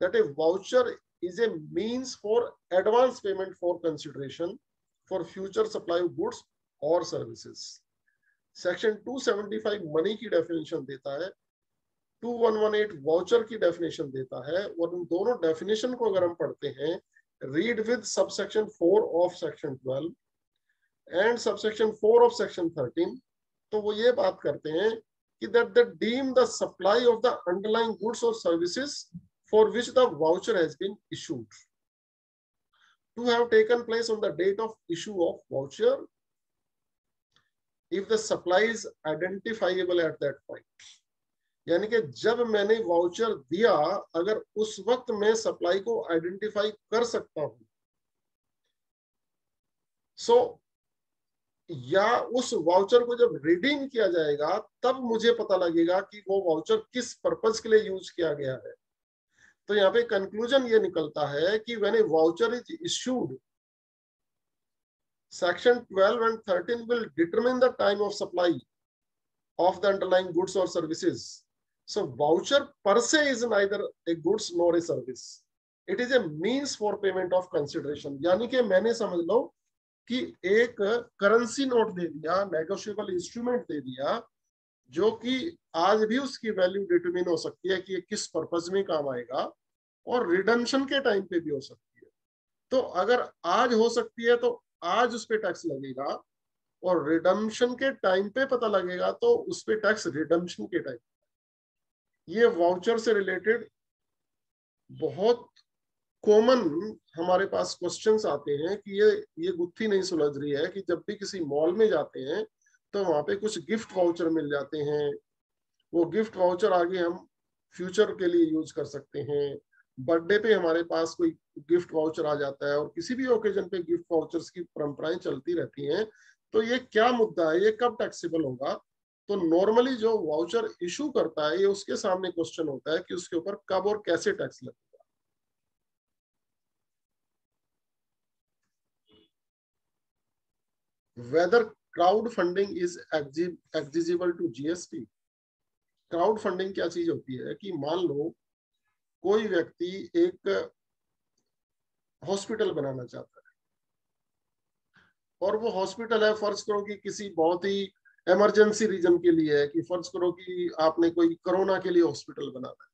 that A voucher is a means for advance payment for consideration for future supply of goods और सर्विसेज. सेक्शन 275 मनी की डेफिनेशन देता है, 2118 वाउचर की डेफिनेशन देता है. और उन दोनों डेफिनेशन को अगर हम पढ़ते हैं, read with subsection 4 of section 12 and subsection 4 of section 13, तो वो ये बात करते हैं कि that they deem the supply of the underlying goods or services for which the voucher has been issued to have taken place on the date of issue of voucher if the supply is identifiable at that point. यानी कि जब मैंने voucher दिया, अगर उस वक्त मैं supply को आइडेंटिफाई कर सकता हूं, सो या उस वाउचर को जब रिडीम किया जाएगा तब मुझे पता लगेगा कि वो वाउचर किस पर्पस के लिए यूज किया गया है. तो यहाँ पे कंक्लूजन ये निकलता है कि when A voucher is issued, section 12 and 13 will determine the time of supply of the underlying goods or services. So voucher per se is neither a goods nor a service. It is a means for payment of consideration. यानी कि मैंने समझ लो कि एक currency note दे दिया, negotiable instrument दे दिया, जो कि आज भी उसकी वैल्यू डिटरमिन हो सकती है कि ये किस पर्पस में काम आएगा, और रिडम्पशन के टाइम पे भी हो सकती है. तो अगर आज हो सकती है तो आज उस पर टैक्स लगेगा, और रिडम्पशन के टाइम पे पता लगेगा तो उस पर टैक्स रिडम्पशन के टाइम. ये वाउचर से रिलेटेड बहुत कॉमन हमारे पास क्वेश्चंस आते हैं कि ये गुत्थी नहीं सुलझ रही है कि जब भी किसी मॉल में जाते हैं तो वहां पे कुछ गिफ्ट वाउचर मिल जाते हैं. वो गिफ्ट वाउचर आगे हम फ्यूचर के लिए यूज कर सकते हैं. बर्थडे पे हमारे पास कोई गिफ्ट वाउचर आ जाता है, और किसी भी ओकेजन पे गिफ्ट वाउचर्स की परंपराएं चलती रहती हैं. तो ये क्या मुद्दा है, ये कब टैक्सेबल होगा? तो नॉर्मली जो वाउचर इशू करता है, ये उसके सामने क्वेश्चन होता है कि उसके ऊपर कब और कैसे टैक्स लगेगा. Whether crowdfunding is exigible to GST. Crowd क्या चीज होती है कि मान लो कोई व्यक्ति एक हॉस्पिटल बनाना चाहता है, और वो हॉस्पिटल है, फर्ज करो कि किसी बहुत ही इमरजेंसी रीजन के लिए है, कि फर्ज करो कि आपने कोई कोरोना के लिए हॉस्पिटल बनाना है.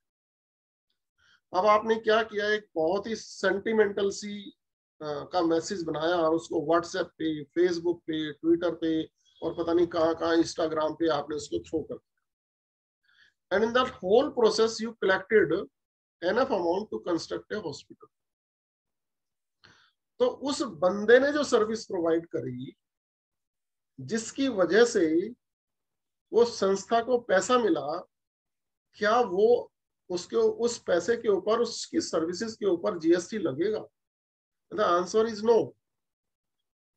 अब आपने क्या किया, एक बहुत ही सेंटिमेंटल सी का मैसेज बनाया और उसको व्हाट्सएप पे, फेसबुक पे, ट्विटर पे और पता नहीं कहाँ इंस्टाग्राम पे आपने उसको थ्रो कर दिया. And in that whole process you collected enough amount to construct a hospital. तो उस बंदे ने जो सर्विस प्रोवाइड करी, जिसकी वजह से वो संस्था को पैसा मिला, क्या वो उसके उस पैसे के ऊपर, उसकी सर्विसेज के ऊपर जीएसटी लगेगा? The answer is no,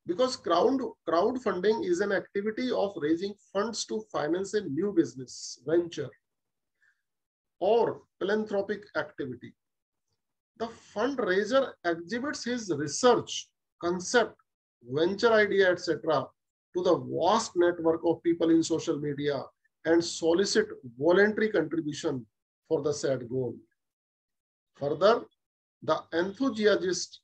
because crowdfunding is an activity of raising funds to finance a new business venture or philanthropic activity. The fundraiser exhibits his research, concept, venture idea, etc. to the vast network of people in social media and solicit voluntary contribution for the said goal. Further, the enthusiast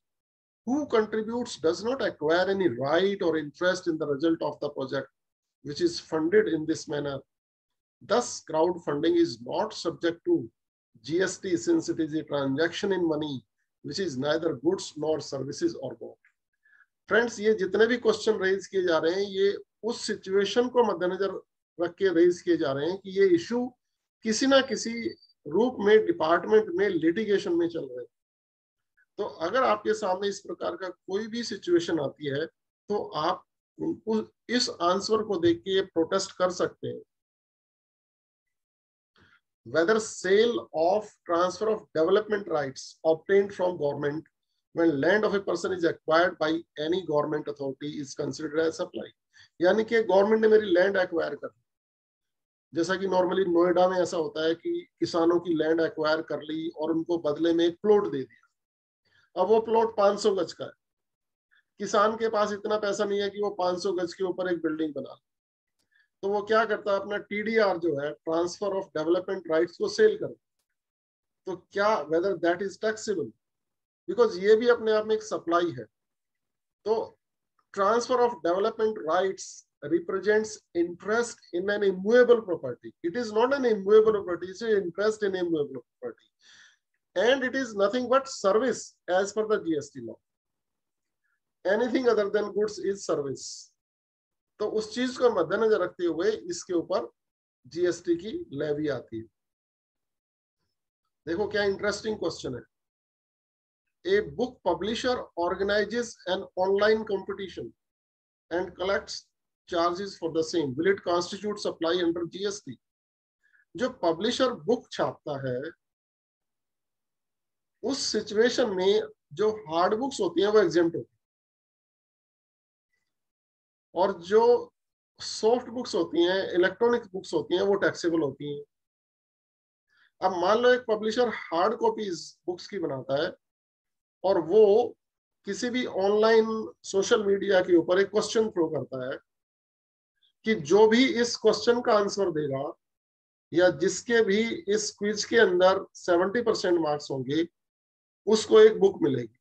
who contributes does not acquire any right or interest in the result of the project, which is funded in this manner. Thus, crowdfunding is not subject to GST since it is a transaction in money, which is neither goods nor services or both. Friends, ये जितने भी question raise किए जा रहे हैं, ये उस situation को मद्देनजर रख के रेज किए जा रहे हैं कि ये इशू किसी ना किसी रूप में डिपार्टमेंट में लिटिगेशन में चल रहे हैं। तो अगर आपके सामने इस प्रकार का कोई भी सिचुएशन आती है तो आप उनको इस आंसर को देख के प्रोटेस्ट कर सकते हैं। Whether sale of transfer of development rights obtained from government when land of a person is acquired by any government authority is considered as supply। यानी कि गवर्नमेंट ने मेरी लैंड एक्वायर कर ली, जैसा कि नॉर्मली नोएडा में ऐसा होता है कि किसानों की लैंड एक्वायर कर ली और उनको बदले में एक प्लॉट दे दिया। अब वो प्लॉट 500 गज का है, किसान के पास इतना पैसा नहीं है कि वो 500 गज के ऊपर एक बिल्डिंग बना, तो वो क्या करता है, अपना टीडीआर जो है, ट्रांसफर ऑफ डेवलपमेंट राइट्स को सेल कर। तो क्या whether that is taxable, because ये भी अपने आप में एक सप्लाई है। तो transfer of development rights represents interest in an immovable property. It is not an immovable property, it's an interest in immovable property. And it is nothing but service as per the GST law. Anything other than goods is service. तो उस चीज को मद्देनजर रखते हुए इसके ऊपर GST की लेवी आती है। देखो क्या इंटरेस्टिंग क्वेश्चन है। A book publisher organizes an online competition and collects charges for the same. Will it constitute supply under GST? जो पब्लिशर बुक छापता है उस सिचुएशन में जो हार्ड बुक्स होती हैं वो एग्जेम्प्ट होती हैं और जो सॉफ्ट बुक्स होती हैं, इलेक्ट्रॉनिक बुक्स होती हैं, वो टैक्सेबल होती हैं। अब मान लो एक पब्लिशर हार्ड कॉपीज बुक्स की बनाता है और वो किसी भी ऑनलाइन सोशल मीडिया के ऊपर एक क्वेश्चन थ्रो करता है कि जो भी इस क्वेश्चन का आंसर देगा या जिसके भी इस क्विज के अंदर 70% मार्क्स होंगे उसको एक बुक मिलेगी।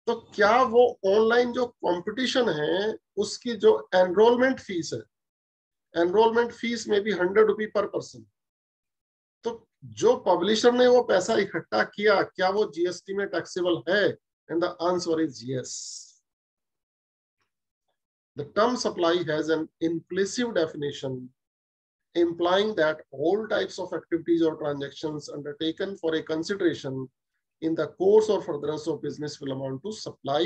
तो क्या वो ऑनलाइन जो कंपटीशन है उसकी जो एनरोलमेंट फीस है, एनरोलमेंट फीस में भी 100 रुपये पर पर्सन, तो जो पब्लिशर ने वो पैसा इकट्ठा किया क्या वो जीएसटी में टैक्सेबल है? And the answer is yes. The term supply has an implicit definition implying that all types of activities or transactions undertaken for a consideration in the course or furtherance of business will amount to supply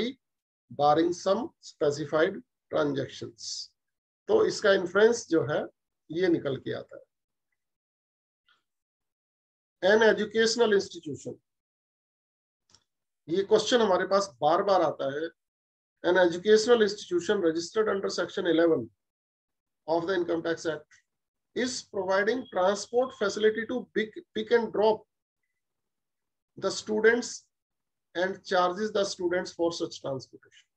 barring some specified transactions। तो इसका inference जो है ये निकल के आता है। An educational institution, ये क्वेश्चन हमारे पास बार बार आता है। An educational institution registered under Section 11 of the Income Tax Act is providing transport facility to pick and drop the students and charges the students for such transportation.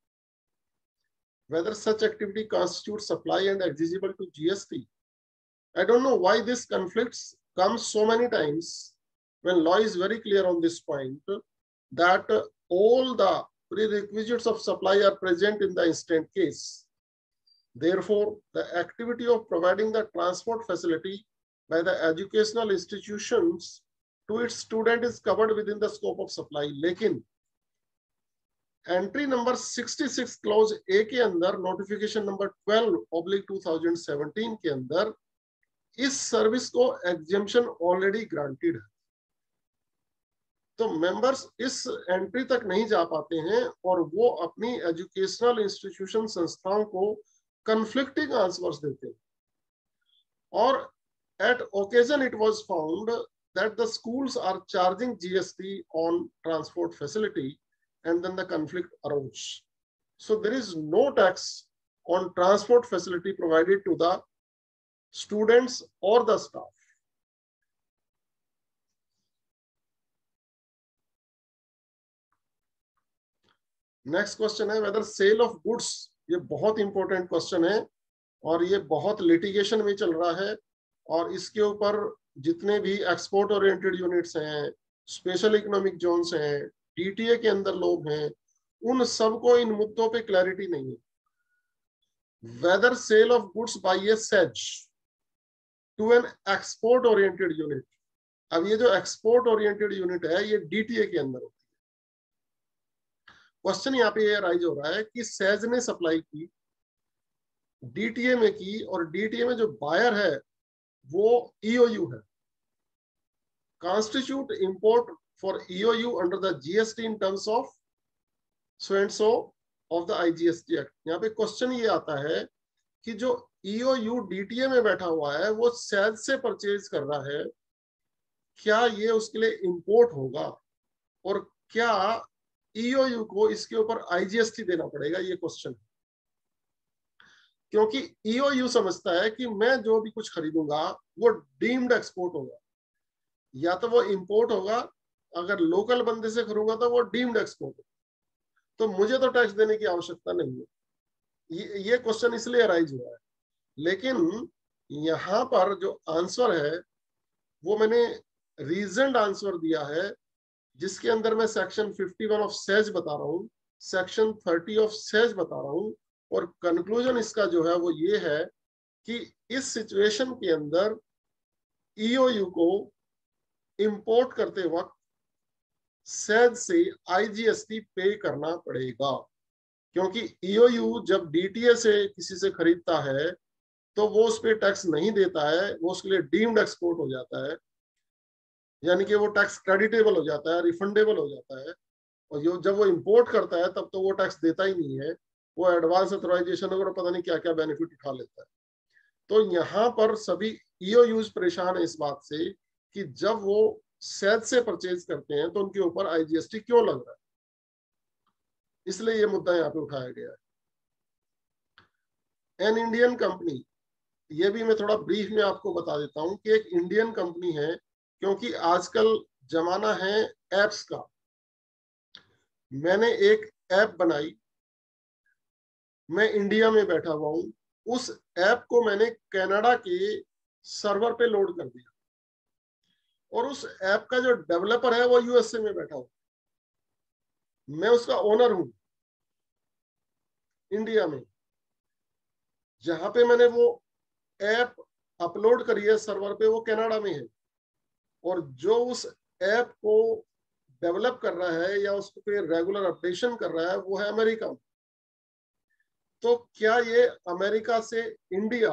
Whether such activity constitutes supply and exigible to GST. I don't know why this conflicts comes so many times when law is very clear on this point that all the prerequisites of supply are present in the instant case. Therefore, the activity of providing the transport facility by the educational institutions to its student is covered within the scope of supply. लेकिन entry number 66 clause A के अंदर notification number 12/2017 के अंदर इस service को exemption already granted है। तो members इस एंट्री तक नहीं जा पाते हैं और वो अपनी एजुकेशनल इंस्टीट्यूशन संस्थाओं को कंफ्लिक्टिंग आंसर्स देते हैं। और at occasion it was found that the schools are charging GST on transport facility and then the conflict arose. So there is no tax on transport facility provided to the students or the staff. Next question है whether sale of goods. ये बहुत important question है और ये बहुत litigation में चल रहा है और इसके ऊपर जितने भी एक्सपोर्ट ओरिएंटेड यूनिट्स हैं, स्पेशल इकोनॉमिक जोन्स हैं, डीटीए के अंदर लोग हैं, उन सबको इन मुद्दों पे क्लैरिटी नहीं है। Whether sale of goods by a SEZ to an export oriented unit. अब ये जो एक्सपोर्ट ओरिएंटेड यूनिट है ये डीटीए के अंदर होती है। क्वेश्चन यहाँ पे ये राइज हो रहा है कि सेज ने सप्लाई की, डीटीए में की, और डीटीए में जो बायर है वो EOU है. Constitute import for EOU under the GST in terms of so and so of the IGST Act. यहाँ पे क्वेश्चन ये आता है कि जो EOU DTA में बैठा हुआ है वो सेज से परचेज कर रहा है, क्या ये उसके लिए इंपोर्ट होगा और क्या EOU को इसके ऊपर IGST देना पड़ेगा, ये क्वेश्चन है. क्योंकि EOU समझता है कि मैं जो भी कुछ खरीदूंगा वो डीम्ड एक्सपोर्ट होगा, या तो वो इंपोर्ट होगा, अगर लोकल बंदे से खरीदूंगा तो वो डीम्ड एक्सपोर्ट होगा, तो मुझे तो टैक्स देने की आवश्यकता नहीं है. ये क्वेश्चन इसलिए अराइज हुआ है. लेकिन यहाँ पर जो आंसर है वो मैंने रीजनड आंसर दिया है, जिसके अंदर मैं सेक्शन 51 ऑफ सेज बता रहा हूँ, सेक्शन 30 ऑफ सेज बता रहा हूँ, और कंक्लूजन इसका जो है वो ये है कि इस सिचुएशन के अंदर EOU को इंपोर्ट करते वक्त सेज से IGST पे करना पड़ेगा. क्योंकि EOU जब DTA से किसी से खरीदता है तो वो उस पर टैक्स नहीं देता है, वो उसके लिए डीम्ड एक्सपोर्ट हो जाता है, यानी कि वो टैक्स क्रेडिटेबल हो जाता है, रिफंडेबल हो जाता है. और जब वो इंपोर्ट करता है तब तो वो टैक्स देता ही नहीं है, वो एडवांस ऑथराइजेशन और पता नहीं क्या क्या बेनिफिट उठा लेता है. तो यहाँ पर सभी EOUs परेशान है इस बात से कि जब वो सेज से परचेज करते हैं तो उनके ऊपर IGST क्यों लग रहा है, इसलिए ये मुद्दा यहाँ पे उठाया गया है. एन इंडियन कंपनी, ये भी मैं थोड़ा ब्रीफ में आपको बता देता हूं कि एक इंडियन कंपनी है, क्योंकि आजकल जमाना है एप्स का. मैंने एक ऐप बनाई, मैं इंडिया में बैठा हुआ हूं, उस ऐप को मैंने कनाडा के सर्वर पे लोड कर दिया, और उस ऐप का जो डेवलपर है वो USA में बैठा हुआ, मैं उसका ओनर हूं इंडिया में. जहां पे मैंने वो ऐप अपलोड करी है सर्वर पे वो कनाडा में है, और जो उस ऐप को डेवलप कर रहा है या उस पे रेगुलर अपडेशन कर रहा है वो है अमेरिका में. तो क्या ये अमेरिका से इंडिया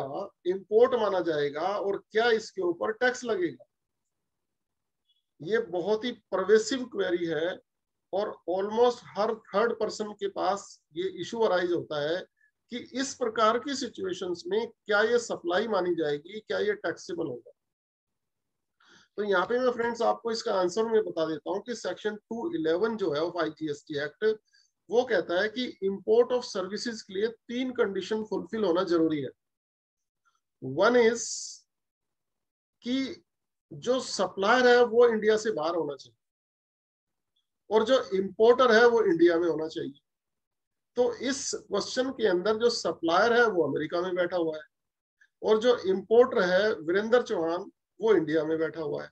इंपोर्ट माना जाएगा और क्या इसके ऊपर टैक्स लगेगा? ये बहुत ही परवेसिव क्वेरी है, और ऑलमोस्ट हर थर्ड पर्सन के पास ये इशू अराइज होता है कि इस प्रकार की सिचुएशंस में क्या ये सप्लाई मानी जाएगी, क्या ये टैक्सेबल होगा. तो यहाँ पे मैं फ्रेंड्स आपको इसका आंसर मैं बता देता हूँ कि सेक्शन 211 जो है ऑफ IGST एक्ट, वो कहता है कि इंपोर्ट ऑफ सर्विसेज के लिए 3 कंडीशन फुलफिल होना जरूरी है. वन इज कि जो सप्लायर है वो इंडिया से बाहर होना चाहिए, और जो इंपोर्टर है वो इंडिया में होना चाहिए. तो इस क्वेश्चन के अंदर जो सप्लायर है वो अमेरिका में बैठा हुआ है, और जो इंपोर्टर है वीरेंद्र चौहान वो इंडिया में बैठा हुआ है.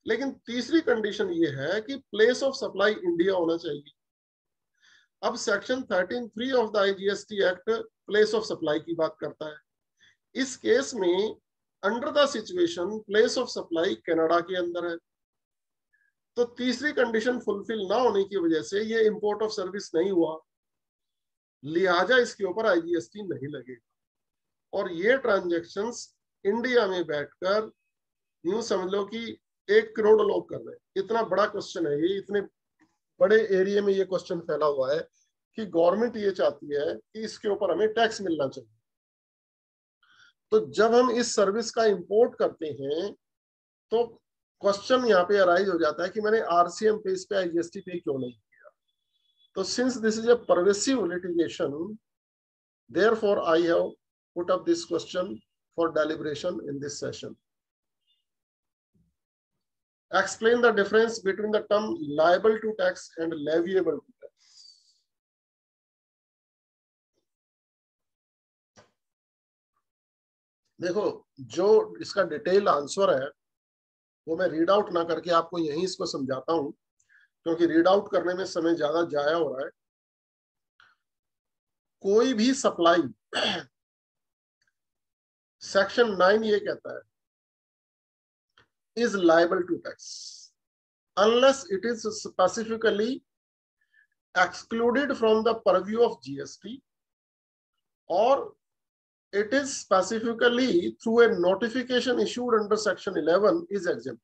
लेकिन तीसरी कंडीशन ये है कि प्लेस ऑफ सप्लाई इंडिया होना चाहिए. अब section 13(3) of the IGST act place of supply की बात करता है. इस केस में under the situation place of supply Canada के अंदर है, तो तीसरी कंडीशन फुलफिल ना होने की वजह से ये इंपोर्ट ऑफ सर्विस नहीं हुआ, लिहाजा इसके ऊपर IGST नहीं लगेगा. और ये ट्रांजैक्शंस इंडिया में बैठकर यूं समझ लो कि 1 करोड़ लोग कर रहे हैं. इतना बड़ा क्वेश्चन है ये, इतने बड़े एरिया में ये क्वेश्चन फैला हुआ है कि गवर्नमेंट ये चाहती है कि इसके ऊपर हमें टैक्स मिलना चाहिए. तो जब हम इस सर्विस का इंपोर्ट करते हैं तो क्वेश्चन यहाँ पे अराइज हो जाता है कि मैंने RCM पे इस पे IGST पे क्यों नहीं किया. तो since this is a pervasive litigation, therefore I have put up this question for deliberation in this session. Explain the difference between the term liable to tax and leviable to tax. देखो, जो इसका detail answer है वो मैं read out ना करके आपको यहीं इसको समझाता हूं, क्योंकि रीड आउट करने में समय ज्यादा जाया हो रहा है. कोई भी सप्लाई, सेक्शन 9 ये कहता है, is liable to tax unless it is specifically excluded from the purview of GST or it is specifically through a notification issued under section 11 is exempted.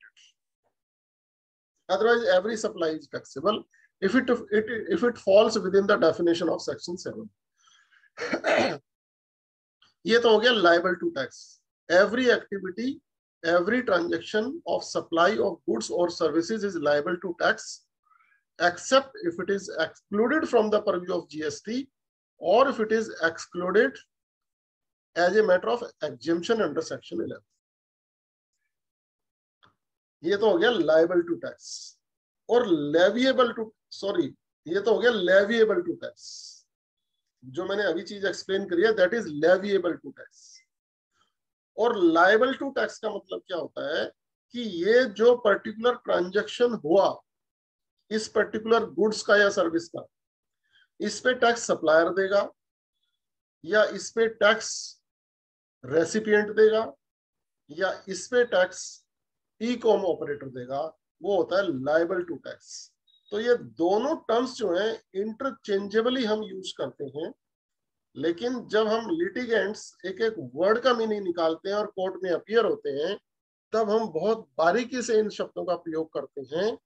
Otherwise every supply is taxable if it falls within the definition of section 7. ये तो हो गया liable to tax. Every activity, every transaction of supply of goods or services is liable to tax, except if it is excluded from the purview of GST or if it is excluded as a matter of exemption under section 11. ये तो हो गया liable to tax. और leviable to, sorry, ये तो हो गया leviable to tax. जो मैंने अभी चीज एक्सप्लेन करी है, that is leviable to tax. और liable to tax का मतलब क्या होता है कि ये जो पर्टिकुलर ट्रांजैक्शन हुआ इस पर्टिकुलर गुड्स का या सर्विस का, इस पे टैक्स सप्लायर देगा या इस पे टैक्स रेसिपिएंट देगा या इस पे टैक्स ई कॉम ऑपरेटर देगा, वो होता है लायबल टू टैक्स. तो ये दोनों टर्म्स जो हैं इंटरचेंजेबली हम यूज करते हैं, लेकिन जब हम लिटिगेंट्स एक एक वर्ड का मीनिंग निकालते हैं और कोर्ट में अपीयर होते हैं, तब हम बहुत बारीकी से इन शब्दों का प्रयोग करते हैं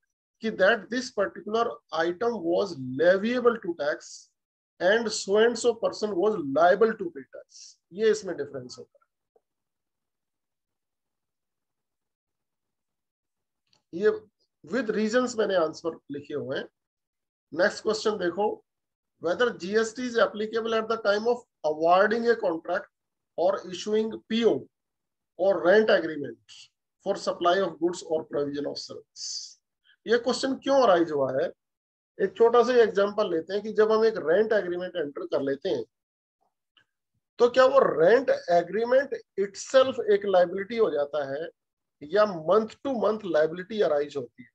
कि that this particular item was leviable to tax and so person was liable to pay tax. ये इसमें डिफरेंस होता है. ये विद रीजंस मैंने आंसर लिखे हुए हैं. नेक्स्ट क्वेश्चन देखो, whether GST is applicable at the time of awarding a contract or issuing PO or rent agreement for supply of goods or provision of service. ये question क्यों arise हुआ है? एक छोटा सा एग्जांपल लेते हैं कि जब हम एक रेंट एग्रीमेंट एंटर कर लेते हैं तो क्या वो रेंट एग्रीमेंट इटसेल्फ एक लायबिलिटी हो जाता है या month two month liability arise होती है?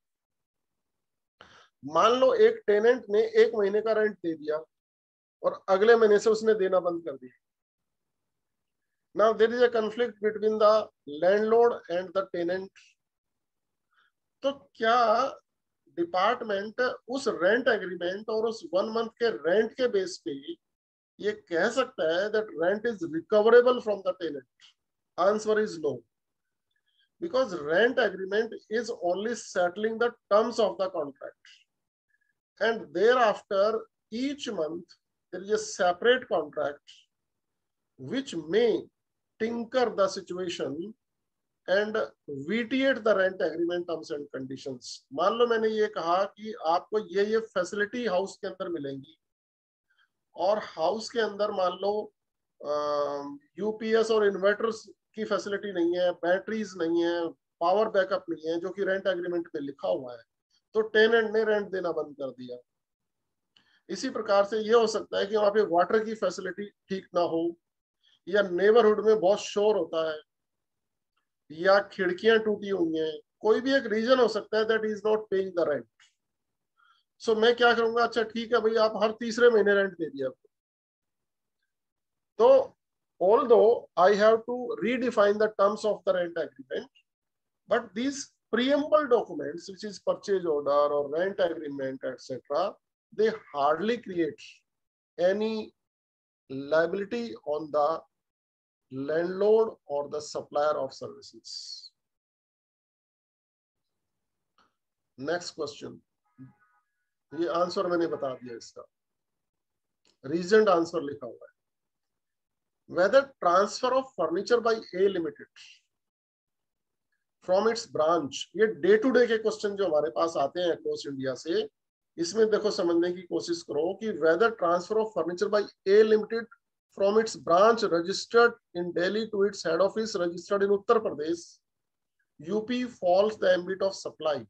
मान लो एक टेनेंट ने एक महीने का रेंट दे दिया और अगले महीने से उसने देना बंद कर दिया. Now there is a conflict between the landlord and the tenant. तो क्या डिपार्टमेंट उस रेंट एग्रीमेंट और उस 1 मंथ के रेंट के बेस पे ये कह सकता है that rent is recoverable from the tenant? Answer is no, because rent agreement is only settling the terms of the contract, and thereafter each month there is a separate contract which may tinker the situation and vitiate the rent agreement terms and conditions. मान लो मैंने ये कहा कि आपको ये facility house के अंदर मिलेंगी और हाउस के अंदर मान लो यूपीएस और इन्वर्टर्स की फैसिलिटी नहीं है, बैटरीज नहीं है, पावर बैकअप नहीं है, जो कि रेंट एग्रीमेंट में लिखा हुआ है, तो टेनेंट ने रेंट देना बंद कर दिया. इसी प्रकार से ये हो सकता है कि वहां पे वाटर की फैसिलिटी ठीक ना हो, या नेबरहुड में बहुत शोर होता है, या खिड़कियां टूटी हुई हैं, कोई भी एक रीजन हो सकता है that is not paying the rent. So मैं क्या करूंगा, अच्छा ठीक है भाई आप हर तीसरे महीने रेंट दे दिया. तो although I have to redefine the terms of the rent agreement, but these preamble documents, which is purchase order or rent agreement, etc., they hardly create any liability on the landlord or the supplier of services. Next question. ये answer मैंने बता दिया, इसका reason answer लिखा हुआ है. Whether transfer of furniture by A Limited from its branch, ये day to day के क्वेश्चन जो हमारे पास आते हैं अक्रॉस इंडिया से, इसमें देखो समझने की कोशिश करो कि whether transfer of furniture by A Limited from its branch registered in Delhi to its head office registered in Uttar Pradesh, UP falls the ambit of supply.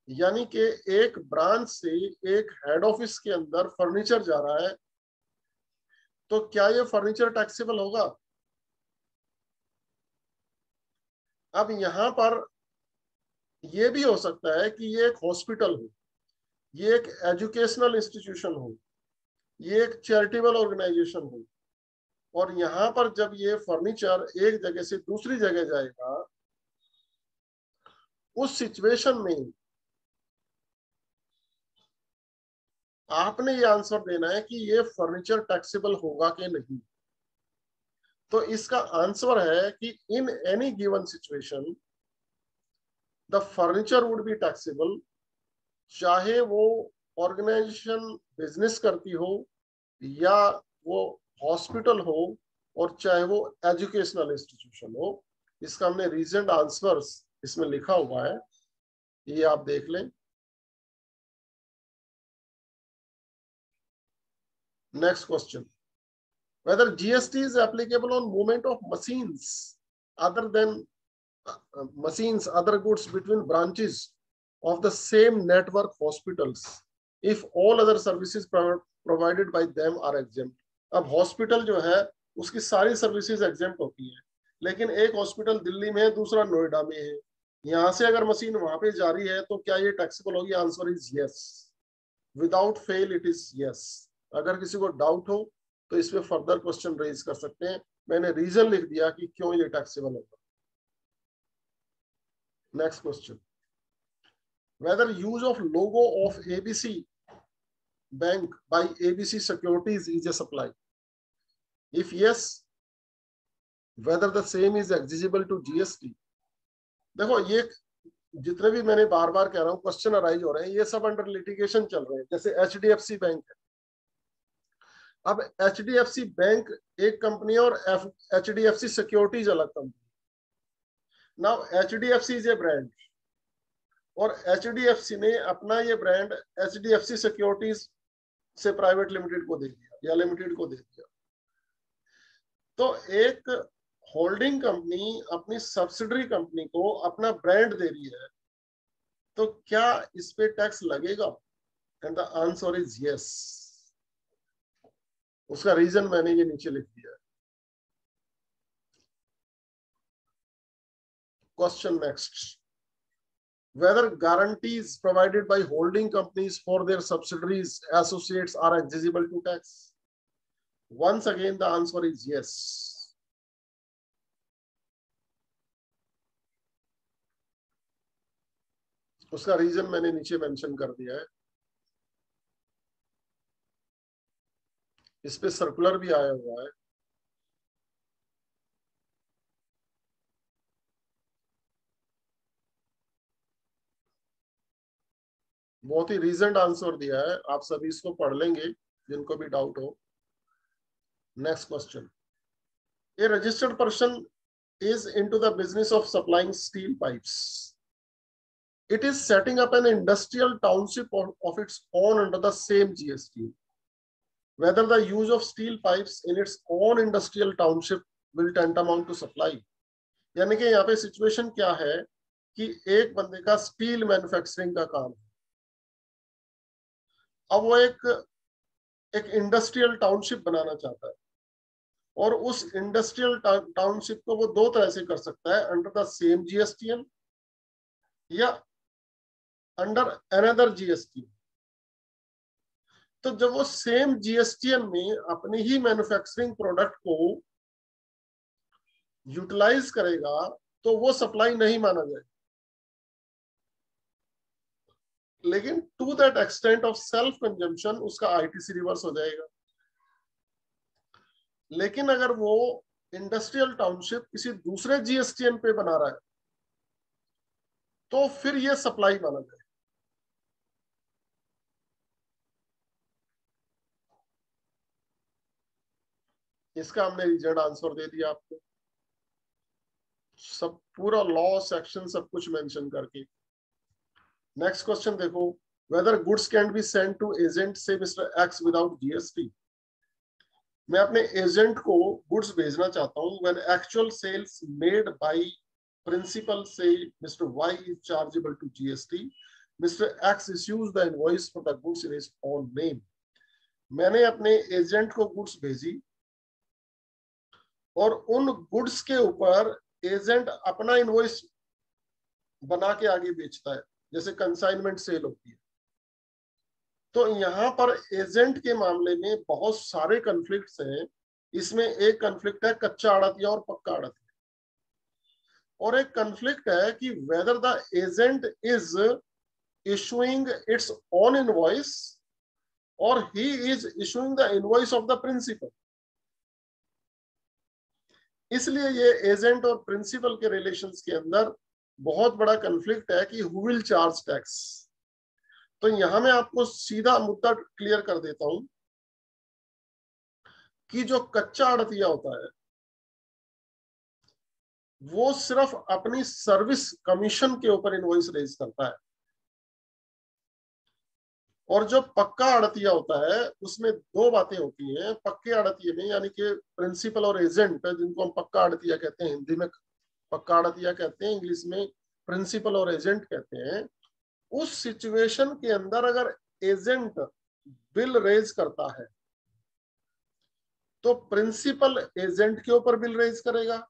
यानी कि एक ब्रांच से एक हेड ऑफिस के अंदर फर्नीचर जा रहा है, तो क्या ये फर्नीचर टैक्सेबल होगा? अब यहां पर ये भी हो सकता है कि ये एक हॉस्पिटल हो, ये एक एजुकेशनल इंस्टीट्यूशन हो, ये एक चैरिटेबल ऑर्गेनाइजेशन हो, और यहां पर जब ये फर्नीचर एक जगह से दूसरी जगह जाएगा, उस सिचुएशन में आपने ये आंसर देना है कि ये फर्नीचर टैक्सेबल होगा कि नहीं. तो इसका आंसर है कि इन any given situation the furniture would be taxable, चाहे वो ऑर्गेनाइजेशन बिजनेस करती हो या वो हॉस्पिटल हो और चाहे वो एजुकेशनल इंस्टीट्यूशन हो। इसका हमने रीजन आंसर्स इसमें लिखा हुआ है, ये आप देख लें। Next question, whether GST is applicable on movement of machines other than machines, other goods between branches of the same network hospitals if all other services provided by them are exempt। अब hospital जो है उसकी सारी services exempt होती है, लेकिन एक hospital Delhi में है, दूसरा नोएडा में है। यहां से अगर मशीन वहां पे जा रही है तो क्या ये टैक्सेबल होगी? Answer is yes, without fail it is yes. अगर किसी को डाउट हो तो इसमें फर्दर क्वेश्चन रेज कर सकते हैं। मैंने रीजन लिख दिया कि क्यों ये टैक्सेबल होगा। Next question, whether use of logo of ABC bank by ABC securities is a supply, if yes whether the same is exigible to GST. देखो ये जितने भी मैंने बार बार कह रहा हूं क्वेश्चन अराइज हो रहे हैं, ये सब अंडर लिटिगेशन चल रहे हैं। जैसे एचडीएफसी बैंक है, अब एचडीएफसी बैंक एक कंपनी है और एचडीएफसी सिक्योरिटीज अलग company. Now HDFC is a brand और एचडीएफसी ने अपना ये ब्रांड एचडीएफसी सिक्योरिटीज से प्राइवेट लिमिटेड को दे दिया या लिमिटेड को दे दिया। तो एक होल्डिंग कंपनी अपनी सब्सिडरी कंपनी को अपना ब्रांड दे रही है, तो क्या इस पे टैक्स लगेगा? And the answer is yes. उसका रीजन मैंने ये नीचे लिख दिया है। Question next, whether guarantees provided by holding companies for their subsidiaries associates are exigible to tax? Once again the answer is yes। उसका रीजन मैंने नीचे मेंशन कर दिया है। इस पे सर्कुलर भी आया हुआ है। बहुत ही रीजनड आंसर दिया है, आप सभी इसको पढ़ लेंगे जिनको भी डाउट हो। Next question, A registered person is into the business of supplying steel pipes. It is setting up an industrial township of its own under the same GST. Whether the use of steel pipes in its own industrial township will tantamount to supply। यानी कि यहाँ पे situation क्या है कि एक बंदे का स्टील मैन्युफैक्चरिंग का काम है, अब वो एक इंडस्ट्रियल टाउनशिप बनाना चाहता है और उस इंडस्ट्रियल टाउनशिप को वो दो तरह से कर सकता है, अंडर द सेम जीएसटीएन या अंडर अनदर जीएसटी। तो जब वो सेम जीएसटीएन में अपनी ही मैन्युफैक्चरिंग प्रोडक्ट को यूटिलाइज करेगा तो वो सप्लाई नहीं माना जाएगा, लेकिन to that extent of self consumption उसका आईटीसी रिवर्स हो जाएगा। लेकिन अगर वो इंडस्ट्रियल टाउनशिप किसी दूसरे जीएसटीएन पे बना रहा है तो फिर ये सप्लाई माना जाएगा। इसका हमने रीजन आंसर दे दिया आपको, सब पूरा लॉ सेक्शन सब कुछ मेंशन करके। नेक्स्ट क्वेश्चन देखो, whether goods can be send to agent से मिस्टर एक्स विदाउट जीएसटी। मैं अपने एजेंट को गुड्स भेजना चाहता हूं, when actual sales made by principal से Mister Y is chargeable to GST, Mister X issues the invoice for the goods in his own name. मैंने अपने एजेंट को गुड्स भेजी और उन गुड्स के ऊपर एजेंट अपना इनवॉइस बना के आगे बेचता है, जैसे कंसाइनमेंट सेल होती है। तो यहाँ पर एजेंट के मामले में बहुत सारे कॉन्फ्लिक्ट्स हैं। इसमें एक कॉन्फ्लिक्ट है कच्चा आड़तिया और पक्का आड़तिया, और एक कॉन्फ्लिक्ट है कि whether the agent is issuing its own invoice और he is issuing the invoice of the principal. इसलिए ये एजेंट और प्रिंसिपल के रिलेशंस के अंदर बहुत बड़ा कन्फ्लिक्ट है कि हु विल चार्ज टैक्स। तो यहां मैं आपको सीधा मुद्दा क्लियर कर देता हूं कि जो कच्चा आड़तिया होता है वो सिर्फ अपनी सर्विस कमीशन के ऊपर इनवॉइस रेज करता है, और जो पक्का आड़तिया होता है उसमें दो बातें होती हैं। पक्के आड़तिये में यानी कि प्रिंसिपल और एजेंट, जिनको हम पक्का आड़तिया कहते हैं, हिंदी में पक्का आड़तिया कहते हैं, इंग्लिश में प्रिंसिपल और एजेंट कहते हैं। उस सिचुएशन के अंदर अगर एजेंट बिल रेज करता है तो प्रिंसिपल एजेंट के ऊपर बिल रेज करेगा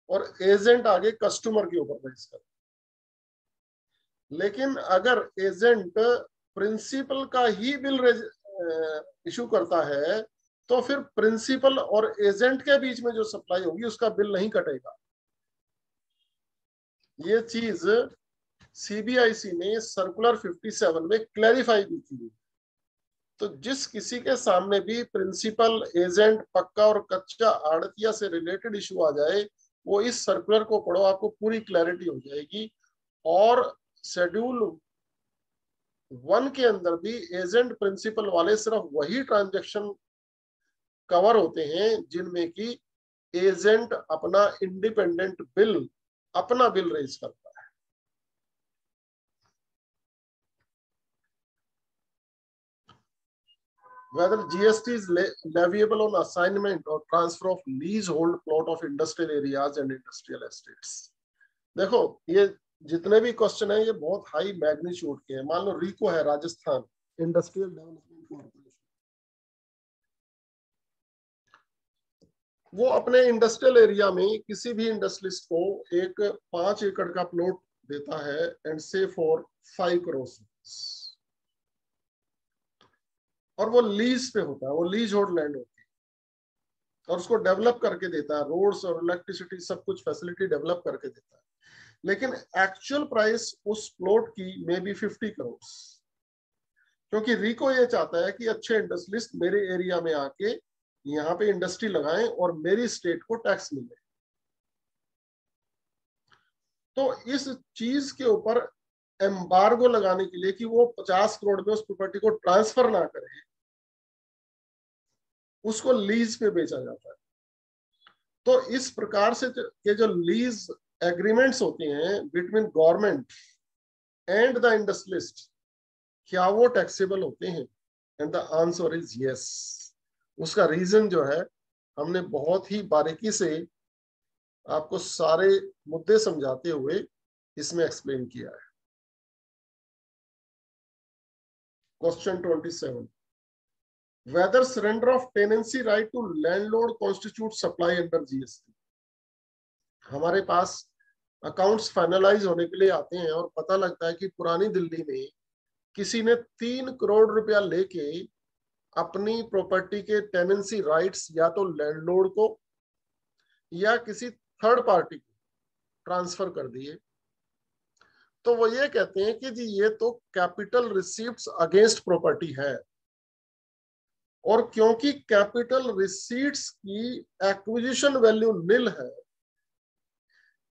और एजेंट आगे कस्टमर के ऊपर रेज करेगा। लेकिन अगर एजेंट प्रिंसिपल का ही बिल इशू करता है तो फिर प्रिंसिपल और एजेंट के बीच में जो सप्लाई होगी उसका बिल नहीं कटेगा। ये चीज सीबीआईसी ने सर्कुलर 57 में क्लैरिफाई की थी। तो जिस किसी के सामने भी प्रिंसिपल, एजेंट, पक्का और कच्चा आड़तिया से रिलेटेड इशू आ जाए वो इस सर्कुलर को पढ़ो, आपको पूरी क्लैरिटी हो जाएगी। और शेड्यूल 1 के अंदर भी एजेंट प्रिंसिपल वाले सिर्फ वही ट्रांजैक्शन कवर होते हैं जिनमें कि एजेंट अपना इंडिपेंडेंट बिल, अपना बिल रेज करता है। Whether GST is leviable on assignment or transfer of leasehold plot of industrial areas and industrial estates। देखो ये जितने भी क्वेश्चन है ये बहुत हाई मैग्नीट्यूड के हैं। मान लो रिको है राजस्थान इंडस्ट्रियल डेवलपमेंट कॉर्पोरेशन, वो अपने इंडस्ट्रियल एरिया में किसी भी इंडस्ट्रियलिस्ट को एक 5 एकड़ का प्लॉट देता है एंड से फॉर 5 करोड़, और वो लीज पे होता है, वो लीज होल्ड लैंड होती है और उसको डेवलप करके देता है, रोड्स और इलेक्ट्रिसिटी सब कुछ फैसिलिटी डेवलप करके देता है। लेकिन एक्चुअल प्राइस उस प्लॉट की मे बी 50 करोड़, क्योंकि रिको ये चाहता है कि अच्छे इंडस्ट्रियलिस्ट मेरे एरिया में आके यहाँ पे इंडस्ट्री लगाएं और मेरी स्टेट को टैक्स मिले। तो इस चीज के ऊपर एम्बार्गो लगाने के लिए कि वो 50 करोड़ में उस प्रॉपर्टी को ट्रांसफर ना करे, उसको लीज पे बेचा जाता है। तो इस प्रकार से के जो लीज एग्रीमेंट्स होते हैं between government and the industrialist, क्या वो टैक्सेबल होते हैं? And the answer is yes. उसका रीजन जो है हमने बहुत ही बारीकी से आपको सारे मुद्दे समझाते हुए इसमें एक्सप्लेन किया है। Question 27, whether surrender of tenancy right to landlord constitutes supply under GST। हमारे पास अकाउंट्स फाइनलाइज होने के लिए आते हैं और पता लगता है कि पुरानी दिल्ली में किसी ने 3 करोड़ रुपया लेके अपनी प्रॉपर्टी के टेनेंसी राइट्स या तो लैंडलॉर्ड को या किसी थर्ड पार्टी को ट्रांसफर कर दिए। तो वो ये कहते हैं कि जी ये तो कैपिटल रिसीट्स अगेंस्ट प्रॉपर्टी है, और क्योंकि कैपिटल रिसीट्स की एक्विजिशन वैल्यू निल है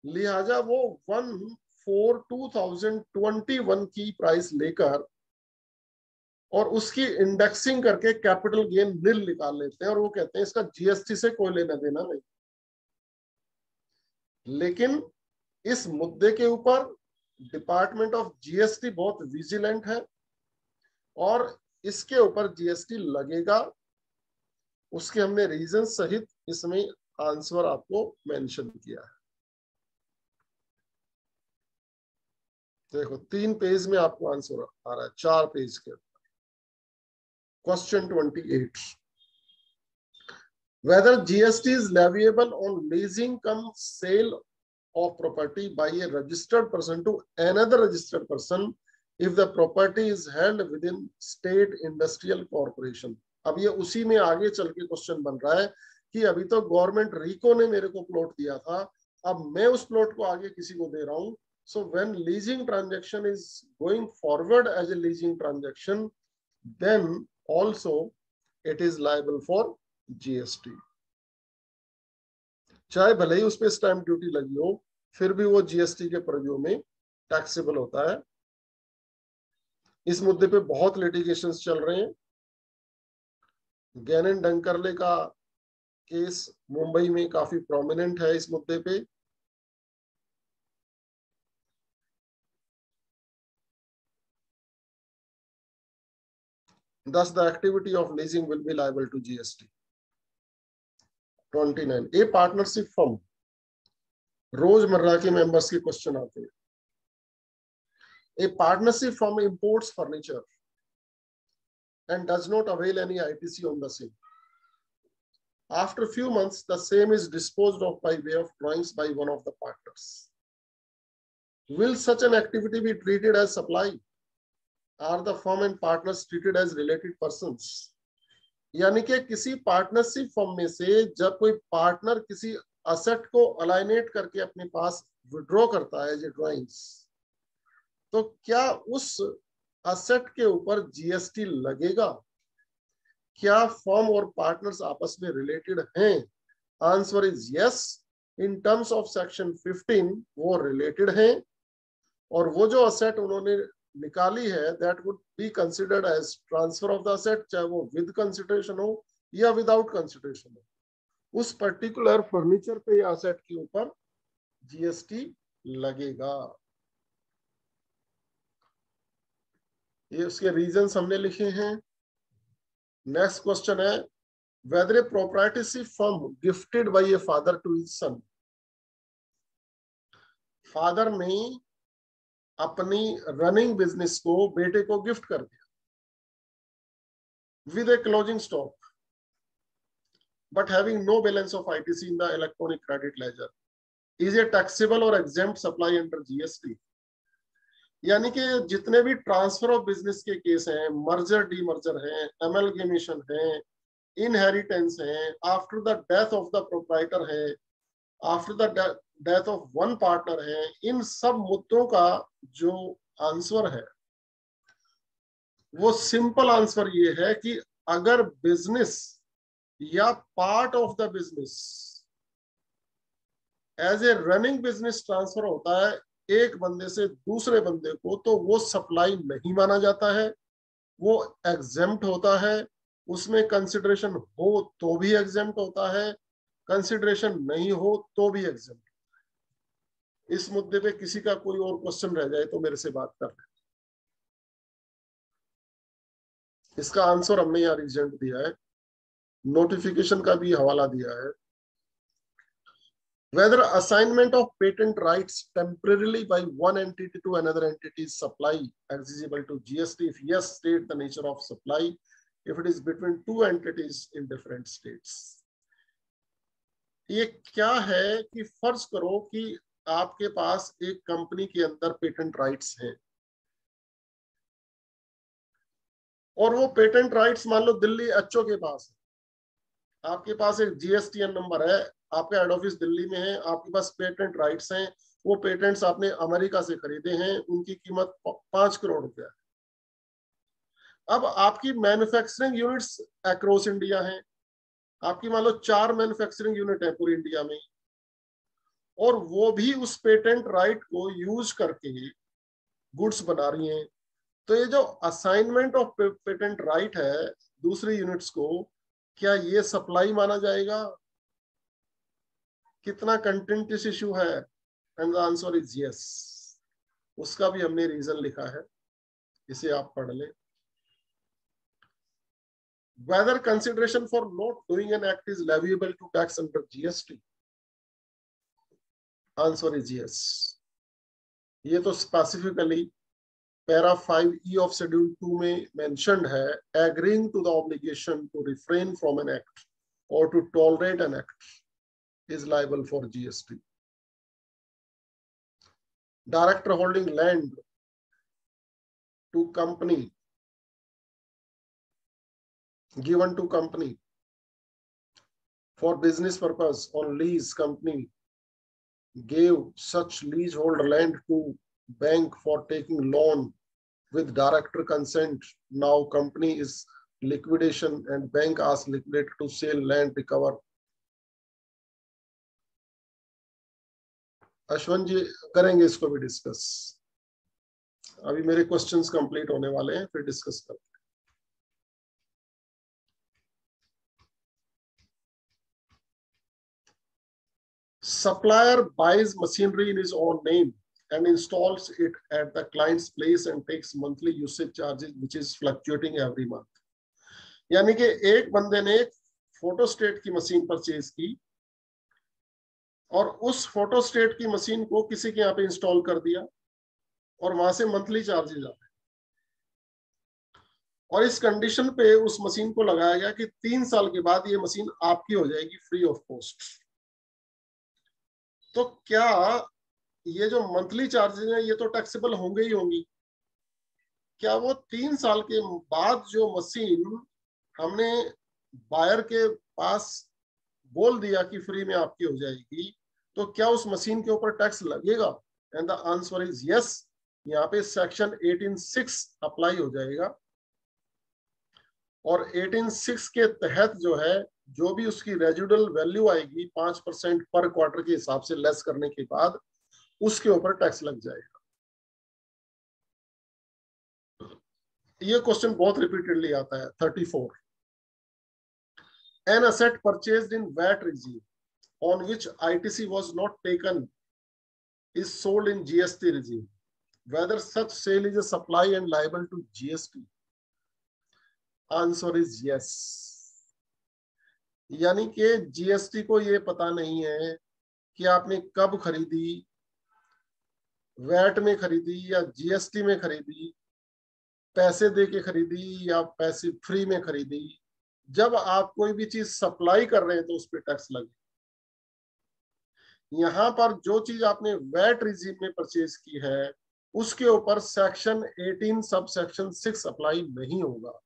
लिहाजा वो 1/4/2021 की प्राइस लेकर और उसकी इंडेक्सिंग करके कैपिटल गेन निल निकाल लेते हैं और वो कहते हैं इसका जीएसटी से कोई लेना देना नहीं। लेकिन इस मुद्दे के ऊपर डिपार्टमेंट ऑफ जीएसटी बहुत विजिलेंट है और इसके ऊपर जीएसटी लगेगा। उसके हमने रीजन सहित इसमें आंसर आपको मेंशन किया है। देखो 3 पेज में आपको आंसर आ रहा है, 4 पेज के। Question 28, whether GST is leviable on leasing cum sale of property by a registered person to another registered person if the property is held within state industrial corporation। अब ये उसी में आगे चल के क्वेश्चन बन रहा है कि अभी तो गवर्नमेंट रिको ने मेरे को प्लॉट दिया था, अब मैं उस प्लॉट को आगे किसी को दे रहा हूं। So when leasing transaction is going forward as a leasing transaction, then also it is liable for GST। चाहे भले ही उस पर स्टैंप ड्यूटी लगी हो, फिर भी वो जीएसटी के परव्यू में टैक्सेबल होता है। इस मुद्दे पे बहुत लिटिगेशंस चल रहे हैं। गैनन डंकरले का केस मुंबई में काफी प्रोमिनेंट है इस मुद्दे पे। Thus, the activity of leasing will be liable to GST. 29. A partnership firm, रोजमर्रा के मेंबर्स के क्वेश्चन आते हैं। A partnership firm imports furniture and does not avail any ITC on the same. After a few months, the same is disposed of by way of drawings by one of the partners. Will such an activity be treated as supply? Are the firm and partners treated as related persons? यानी कि किसी partnership firm में से जब कोई partner किसी asset को अलाइनेट करके अपने पास विड्रॉ करता है जो ड्राइंग्स, तो क्या उस असेट के ऊपर जीएसटी लगेगा? क्या फर्म और पार्टनर्स आपस में रिलेटेड हैं? Answer is yes. In terms of section 15 वो रिलेटेड हैं, और वो जो असेट उन्होंने निकाली है that would be considered as transfer of the asset, चाहे वो विद कंसिडरेशन हो या विदाउट कंसिडरेशन हो। उस पर्टिकुलर फर्नीचर पे या असेट के ऊपर जीएसटी लगेगा। ये उसके रीजंस हमने लिखे हैं। नेक्स्ट क्वेश्चन है, whether a proprietorship firm gifted by a father to his son, father ने अपनी रनिंग बिजनेस को बेटे को गिफ्ट कर दिया with a closing stock but having no balance of ITC in the electronic credit ledger, is a taxable or exempt supply under GST? यानी कि जितने भी ट्रांसफर ऑफ बिजनेस के केस हैं, मर्जर डीमर्जर हैं, एमलगेमेशन है, इनहेरिटेंस है, after the death of the proprietor है, after the death of one partner है, इन सब मुद्दों का जो आंसर है वो सिंपल आंसर ये है कि अगर बिजनेस या part of the business as a running business transfer होता है एक बंदे से दूसरे बंदे को, तो वो सप्लाई नहीं माना जाता है, वो एग्जेम्प्ट होता है। उसमें कंसिडरेशन हो तो भी एग्जेम्प्ट होता है, कंसिडरेशन नहीं हो तो भी एग्जेम्प्ट। इस मुद्दे पे किसी का कोई और क्वेश्चन रह जाए तो मेरे से बात कर लें। इसका आंसर हमने यहाँ रिजेंट दिया है, नोटिफिकेशन का भी हवाला दिया है। Whether assignment of patent rights temporarily by one entity to another entity's supply exigible to GST? If yes, state the nature of supply. If it is between two entities in different states. ये क्या है कि फर्ज करो कि आपके पास एक company के अंदर पेटेंट राइट्स हैं और वो पेटेंट राइट्स मान लो दिल्ली एचओ के पास है। आपके पास एक जीएसटीएन नंबर है, आपका हेड ऑफिस दिल्ली में है, आपके पास पेटेंट राइट्स हैं, वो पेटेंट्स आपने अमेरिका से खरीदे हैं, उनकी कीमत 5 करोड़ रुपया है। अब आपकी मैन्युफैक्चरिंग यूनिट्स अक्रॉस इंडिया हैं, आपकी मान लो 4 मैन्युफैक्चरिंग यूनिट है पूरी इंडिया में, और वो भी उस पेटेंट राइट को यूज करके गुड्स बना रही हैं। तो ये जो असाइनमेंट ऑफ पेटेंट राइट है दूसरी यूनिट्स को, क्या ये सप्लाई माना जाएगा? कितना कंटेंटियस इशू है? And the answer is yes. उसका भी हमने रीजन लिखा है, इसे आप पढ़ लें। Whether consideration for not doing an act is leviable to tax under GST? Answer is yes. ये तो specifically para 5E of Schedule 2 में mentioned है, agreeing to the obligation to refrain from an act or to tolerate an act is liable for GST. Director holding land to company, given to company for business purpose on lease, company gave such leasehold land to bank for taking loan with director consent. Now company is liquidation and bank asks liquidator to sell land, recover Ashwath जी करेंगे इसको भी discuss. अभी मेरे questions complete होने वाले हैं, फिर discuss करते हैं। Supplier buys machinery in his own name and installs it at the client's place and takes monthly usage charges which is fluctuating every month. यानी कि एक बंदे ने फोटोस्टेट की मशीन परचेज की और उस फोटोस्टेट की मशीन को किसी के यहाँ पे इंस्टॉल कर दिया और वहां से मंथली चार्जेज आते हैं, और इस कंडीशन पे उस मशीन को लगाया गया कि 3 साल के बाद ये मशीन आपकी हो जाएगी फ्री ऑफ कॉस्ट। तो क्या ये जो मंथली चार्जेज हैं ये तो टैक्सेबल होंगे ही होंगी? क्या वो 3 साल के बाद जो मशीन हमने बायर के पास बोल दिया कि फ्री में आपकी हो जाएगी, तो क्या उस मशीन के ऊपर टैक्स लगेगा? And the answer is yes. यहाँ पे सेक्शन 18(6) अप्लाई हो जाएगा और 18(6) के तहत जो है, जो भी उसकी रेजिडुअल वैल्यू आएगी 5% पर क्वार्टर के हिसाब से लेस करने के बाद, उसके ऊपर टैक्स लग जाएगा। ये क्वेश्चन बहुत रिपीटेडली आता है। 34, an asset purchased in VAT regime on which ITC was not taken is sold in GST regime, whether such sale is a supply and liable to GST? Answer is yes. यानी कि GST को ये पता नहीं है कि आपने कब खरीदी, वैट में खरीदी या जीएसटी में खरीदी, पैसे दे के खरीदी या पैसे फ्री में खरीदी। जब आप कोई भी चीज सप्लाई कर रहे हैं तो उस पर टैक्स लगे। यहां पर जो चीज आपने वैट रिजीम में परचेज की है उसके ऊपर सेक्शन 18 सब सेक्शन 6 अप्लाई नहीं होगा।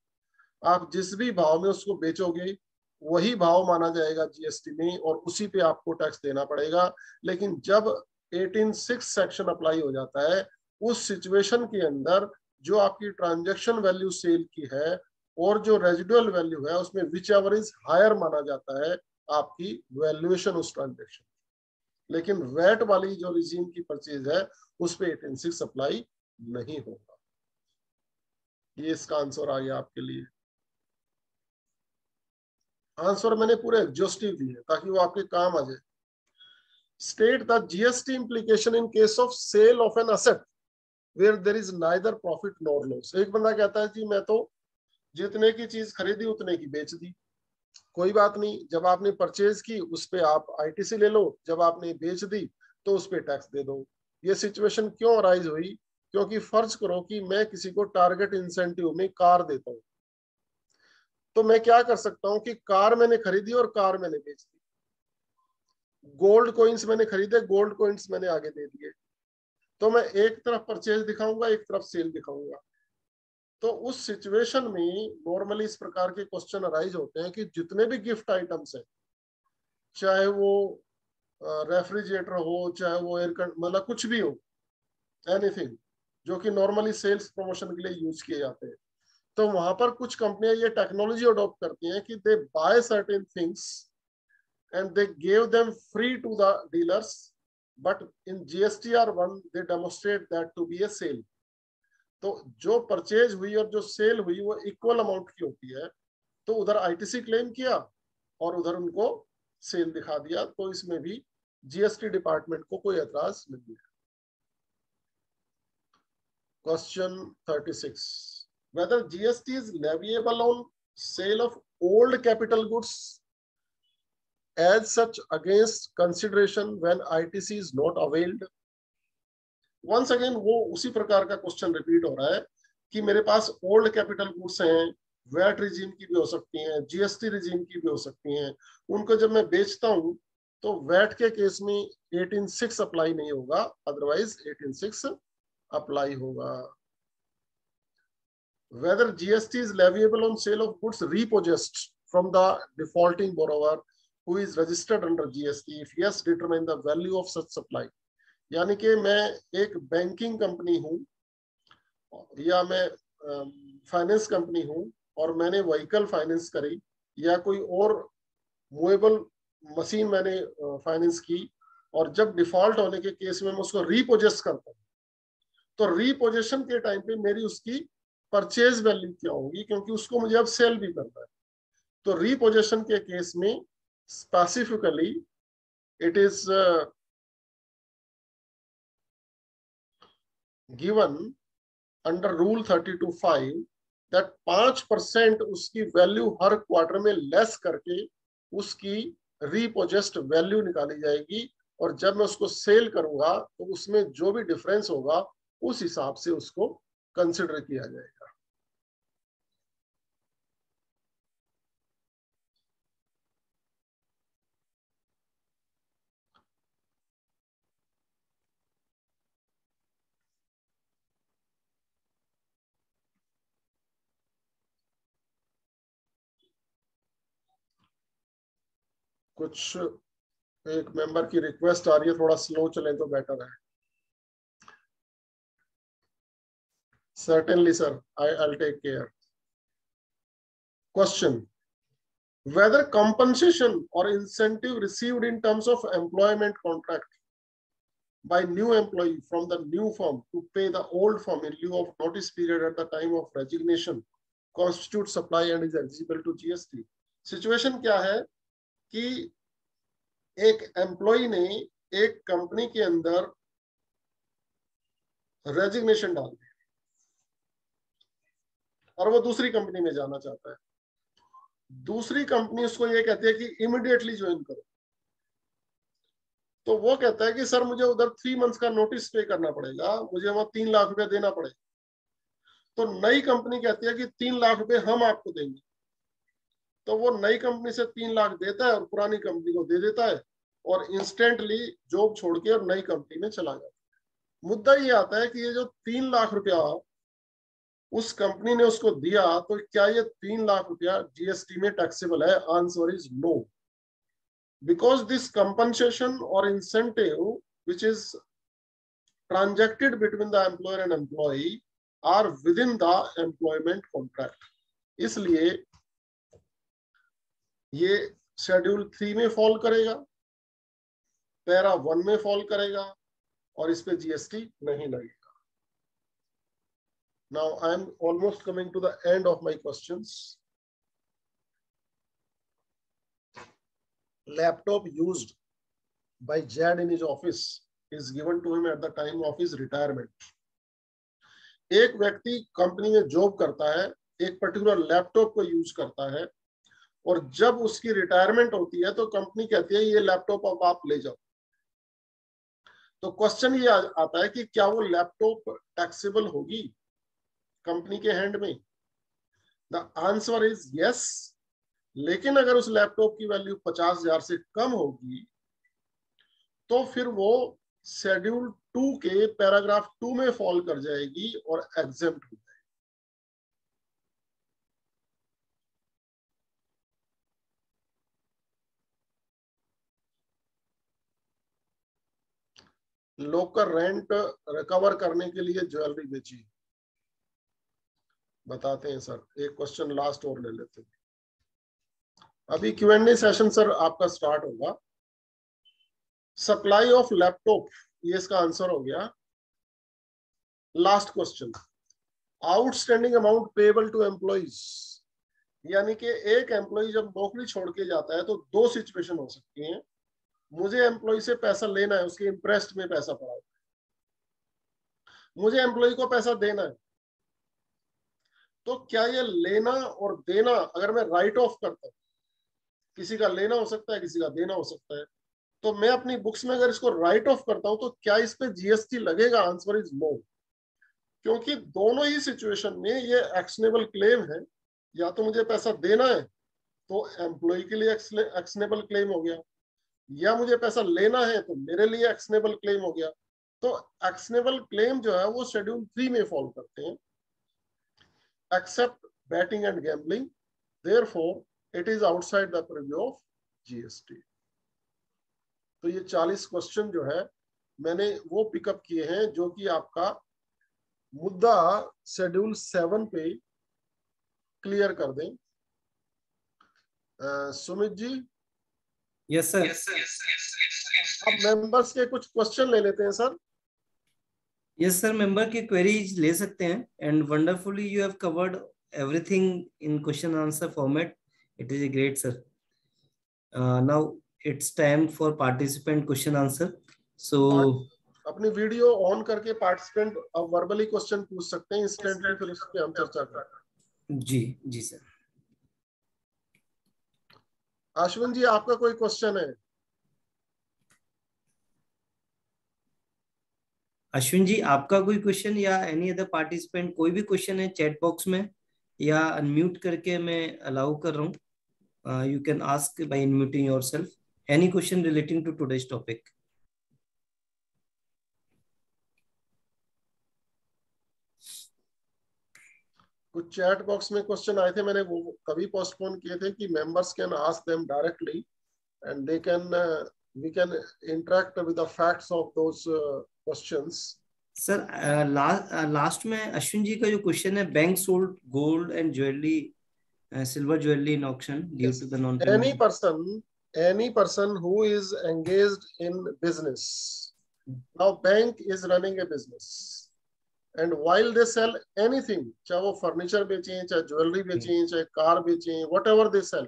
आप जिस भी भाव में उसको बेचोगे वही भाव माना जाएगा जीएसटी में और उसी पे आपको टैक्स देना पड़ेगा। लेकिन जब 18(6) सेक्शन अप्लाई हो जाता है, उस सिचुएशन के अंदर जो आपकी ट्रांजैक्शन वैल्यू सेल की है और जो रेजिडुअल वैल्यू है उसमें विच एवर इज हायर माना जाता है आपकी वैल्यूएशन उस ट्रांजैक्शन। लेकिन वैट वाली जो रिजीम की परचेज है उस पे 18(6) अप्लाई नहीं होगा। ये इसका आंसर आ गया आपके लिए। आंसर मैंने पूरे एग्जॉस्टिव दिए ताकि वो आपके काम आ जाए। State the GST implication in case of sale of an asset where there is neither profit nor loss. एक बंदा कहता है जी मैं तो जितने की चीज खरीदी उतने की बेच दी। कोई बात नहीं, जब आपने परचेज की उस पे आप आईटीसी ले लो, जब आपने बेच दी तो उस पे टैक्स दे दो। ये सिचुएशन क्यों अराइज हुई? क्योंकि फर्ज करो कि मैं किसी को टारगेट इंसेंटिव में कार देता हूँ, तो मैं क्या कर सकता हूं कि कार मैंने खरीदी और कार मैंने बेच दी। गोल्ड कॉइन्स मैंने खरीदे, गोल्ड कॉइन्स मैंने आगे दे दिए, तो मैं एक तरफ परचेज दिखाऊंगा, एक तरफ सेल दिखाऊंगा। तो उस सिचुएशन में नॉर्मली इस प्रकार के क्वेश्चन अराइज होते हैं कि जितने भी गिफ्ट आइटम्स हैं, चाहे वो रेफ्रिजरेटर हो, चाहे वो एयर मतलब कुछ भी हो, एनीथिंग जो कि नॉर्मली सेल्स प्रमोशन के लिए यूज किए जाते हैं, तो वहां पर कुछ कंपनियां ये टेक्नोलॉजी अडॉप्ट करती हैं कि they by certain things and they gave them free to the dealers, but in GSTR1 they demonstrate that to be a sale. तो जो परचेज हुई और जो सेल हुई वो इक्वल अमाउंट की होती है, तो उधर आईटीसी क्लेम किया और उधर उनको सेल दिखा दिया, तो इसमें भी जीएसटी डिपार्टमेंट को कोई एतराज नहीं है। Question 36, whether GST is leviable on sale of old capital goods as such against consideration when ITC is not availed? Once again वो उसी प्रकार का क्वेश्चन रिपीट हो रहा है कि मेरे पास ओल्ड कैपिटल गुड्स हैं, वैट रिजीम की भी हो सकती हैं, जीएसटी रिजीम की भी हो सकती हैं, उनको जब मैं बेचता हूं तो वैट के केस में 18(6) अप्लाई नहीं होगा, अदरवाइज 18(6) अप्लाई होगा। Whether GST is leviable on sale of goods repossessed from the defaulting borrower who is registered under GST, if yes, determine the value of such supply. यानी कि मैं एक banking company हूं या मैं फाइनेंस कंपनी हूं और मैंने व्हीकल फाइनेंस करी या कोई और मूवेबल मशीन मैंने फाइनेंस की, और जब डिफॉल्ट होने के केस में मैं उसको रीपोजेस करता हूँ, तो रीपोजेशन के टाइम पे मेरी उसकी परचेज वैल्यू क्या होगी, क्योंकि उसको मुझे अब सेल भी करना है। तो रीपोजेशन के केस में specifically it is given under rule 32(5) that 5% उसकी वैल्यू हर क्वार्टर में लेस करके उसकी रीपोजेस्ड वैल्यू निकाली जाएगी, और जब मैं उसको सेल करूंगा तो उसमें जो भी डिफरेंस होगा उस हिसाब से उसको कंसिडर किया जाएगा। कुछ एक मेंबर की रिक्वेस्ट आ रही है, थोड़ा स्लो चले तो बेटर है। Certainly, sir. I'll take care. Question: whether compensation or incentive received in terms of employment contract by new employee from the new firm to pay the old firm in lieu of notice period at the time of resignation constitutes supply and is eligible to GST. Situation क्या है कि एक employ ने एक company के अंदर resignation डाल दी और वो दूसरी कंपनी में जाना चाहता है। दूसरी कंपनी उसको ये कहती है कि इमीडिएटली ज्वाइन करो, तो वो कहता है कि सर मुझे उधर 3 मंथ्स का नोटिस पे करना पड़ेगा, मुझे वहां 3 लाख रुपए देना पड़ेगा। तो नई कंपनी कहती है कि 3 लाख रुपए हम आपको देंगे, तो वो नई कंपनी से 3 लाख देता है और पुरानी कंपनी को दे देता है और इंस्टेंटली जॉब छोड़ के और नई कंपनी में चला जाता है। मुद्दा ये आता है कि ये जो 3 लाख रुपया उस कंपनी ने उसको दिया, तो क्या ये 3 लाख रुपया जीएसटी में टैक्सेबल है? Answer is no, because this compensation or incentive which is transacted between the employer and employee are within the employment contract. इसलिए ये शेड्यूल 3 में फॉल करेगा, पैरा 1 में फॉल करेगा और इस पे जीएसटी नहीं लगेगा। Now I am almost coming to the end of my questions. Laptop used by Jad in his office is given to him at the time of his retirement. एक व्यक्ति company में job करता है, एक particular laptop को use करता है, और जब उसकी रिटायरमेंट होती है तो कंपनी कहती है ये लैपटॉप अब आप ले जाओ। तो क्वेश्चन ये आता है कि क्या वो लैपटॉप टैक्सेबल होगी कंपनी के हैंड में? द आंसर इज यस, लेकिन अगर उस लैपटॉप की वैल्यू 50,000 से कम होगी तो फिर वो शेड्यूल 2 के पैराग्राफ 2 में फॉल कर जाएगी और एग्जेम्प्ट हो जाएगी। लोकल रेंट रिकवर करने के लिए ज्वेलरी बेची, बताते हैं सर। एक क्वेश्चन लास्ट और ले लेते हैं, अभी Q&A सेशन सर आपका स्टार्ट होगा। सप्लाई ऑफ लैपटॉप, ये इसका आंसर हो गया। Last question, outstanding amount payable to employees, यानी कि एक एम्प्लॉय जब नौकरी छोड़ के जाता है तो 2 सिचुएशन हो सकती हैं। मुझे एम्प्लॉय से पैसा लेना है, उसके इंटरेस्ट में पैसा पड़ा है, मुझे एम्प्लॉय को पैसा देना है, तो क्या ये लेना और देना अगर मैं राइट ऑफ करता हूं, किसी का लेना हो सकता है किसी का देना हो सकता है, तो मैं अपनी बुक्स में अगर इसको राइट ऑफ करता हूं तो क्या इस पे जीएसटी लगेगा? आंसर इज नो, क्योंकि दोनों ही सिचुएशन में ये एक्शनेबल क्लेम है। या तो मुझे पैसा देना है तो एम्प्लॉय के लिए एक्शनेबल क्लेम हो गया, या मुझे पैसा लेना है तो मेरे लिए एक्शनेबल क्लेम हो गया। तो एक्शनेबल क्लेम जो है वो शेड्यूल 3 में फॉलो करते हैं, except betting and gambling, therefore it is outside the preview of GST. तो ये 40 क्वेश्चन जो है मैंने वो पिकअप किए हैं जो कि आपका मुद्दा शेड्यूल 7 पे क्लियर कर दें। सुमित जी? Yes sir. अब मेंबर्स के कुछ क्वेश्चन ले लेते हैं सर। यस सर, मेंबर की क्वेरीज ले सकते हैं and wonderfully you have covered everything in question answer format. It is a great sir. Now it's time for participant question answer. So अपनी वीडियो ऑन करके participant अब verbally question पूछ सकते हैं इंस्टेंटली, फिर उस पे हम चर्चा करें। जी जी सर। अश्विन जी आपका कोई क्वेश्चन है? अश्विन जी आपका कोई क्वेश्चन या एनी अदर पार्टिसिपेंट कोई भी क्वेश्चन है चैट बॉक्स में या अनम्यूट करके मैं अलाउ कर रहा हूँ, you can ask by unmuting yourself any question relating to today's topic. कुछ चैट बॉक्स में क्वेश्चन आए थे, मैंने वो कभी पोस्टपोन किए थे कि members can ask them directly and they can we can interact with the facts of those questions. Sir last में अश्विन जी का जो क्वेश्चन है, bank sold gold and jewellery silver jewelry in auction due to the non-payment. Any person who is engaged in business, now bank is running a business and while they sell anything, चाहे वो furniture बेचें, चाहे jewellery बेचें, चाहे car बेचें, whatever they sell,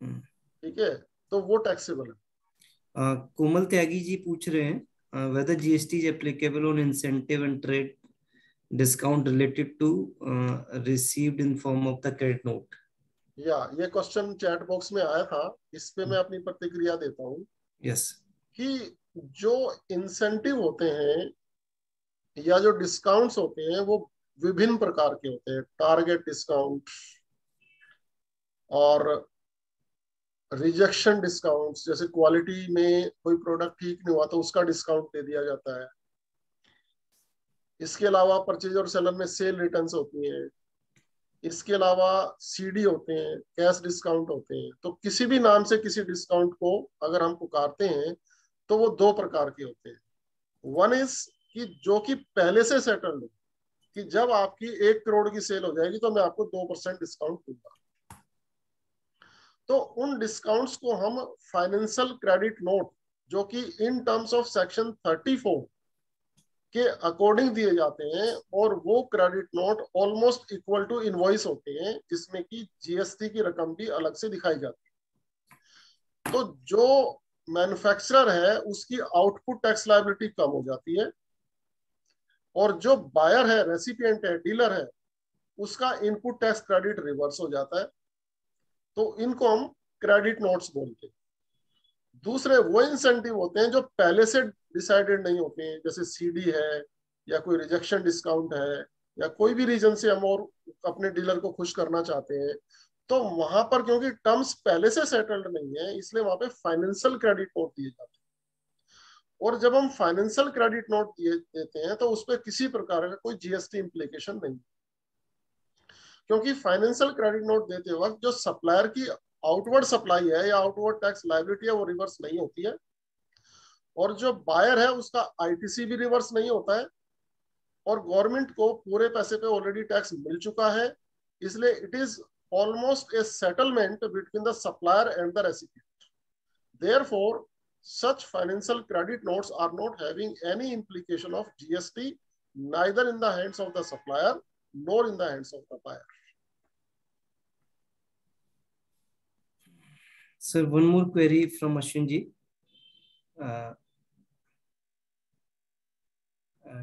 ठीक है, तो वो टैक्सेबल है। कोमल त्यागी जी पूछ रहे हैं whether GST is applicable on incentive and trade discount related to received in form of the credit note. या ये क्वेश्चन चैट बॉक्स में आया था, इस पे मैं अपनी प्रतिक्रिया देता हूँ। यस कि जो इंसेंटिव होते हैं या जो डिस्काउंट्स होते हैं वो विभिन्न प्रकार के होते हैं। टारगेट डिस्काउंट और रिजेक्शन डिस्काउंट्स, जैसे क्वालिटी में कोई प्रोडक्ट ठीक नहीं हुआ तो उसका डिस्काउंट दे दिया जाता है। इसके अलावा परचेज और सेलर में सेल रिटर्न्स होती हैं। इसके अलावा सीडी होते हैं, कैश डिस्काउंट होते हैं। तो किसी भी नाम से किसी डिस्काउंट को अगर हम पुकारते हैं तो वो दो प्रकार के होते हैं। वन इज कि जो कि पहले से सेटल्ड हो, कि जब आपकी 1 करोड़ की सेल हो जाएगी तो मैं आपको 2% डिस्काउंट दूंगा। तो उन डिस्काउंट्स को हम फाइनेंशियल क्रेडिट नोट, जो कि इन टर्म्स ऑफ सेक्शन 34 के अकॉर्डिंग दिए जाते हैं, और वो credit note almost equal to invoice होते हैं, जिसमें कि जीएसटी की रकम भी अलग से दिखाई जाती है। तो जो मैन्युफैक्चरर है उसकी आउटपुट टैक्स लायबिलिटी कम हो जाती है, और जो बायर है, रेसिपिएंट है, डीलर है, उसका इनपुट टैक्स क्रेडिट रिवर्स हो जाता है। तो इनको हम क्रेडिट नोट्स बोलते हैं। दूसरे वो इंसेंटिव होते हैं जो पहले से डिसाइडेड नहीं होते हैं, जैसे सीडी है या कोई रिजेक्शन डिस्काउंट है या कोई भी रीजन से हम और अपने डीलर को खुश करना चाहते हैं। तो वहां पर क्योंकि टर्म्स पहले से सेटल्ड नहीं है, इसलिए वहां पे फाइनेंशियल क्रेडिट नोट दिए जाते हैं। और जब हम फाइनेंशियल क्रेडिट नोट देते हैं तो उस पर किसी प्रकार का कोई जीएसटी इंप्लीकेशन नहीं, क्योंकि फाइनेंशियल क्रेडिट नोट देते वक्त जो सप्लायर की आउटवर्ड सप्लाई है या आउटवर्ड टैक्स लायबिलिटी है वो रिवर्स नहीं होती है, और जो बायर है उसका आईटीसी भी रिवर्स नहीं होता है, और गवर्नमेंट को पूरे पैसे पे ऑलरेडी टैक्स मिल चुका है। इसलिए it is almost A settlement between the supplier and the recipient. Therefore such financial credit notes are not having any implication of GST, neither in the hands of the supplier nor in the hands of the buyer. Sir, one more query from Ashwin ji.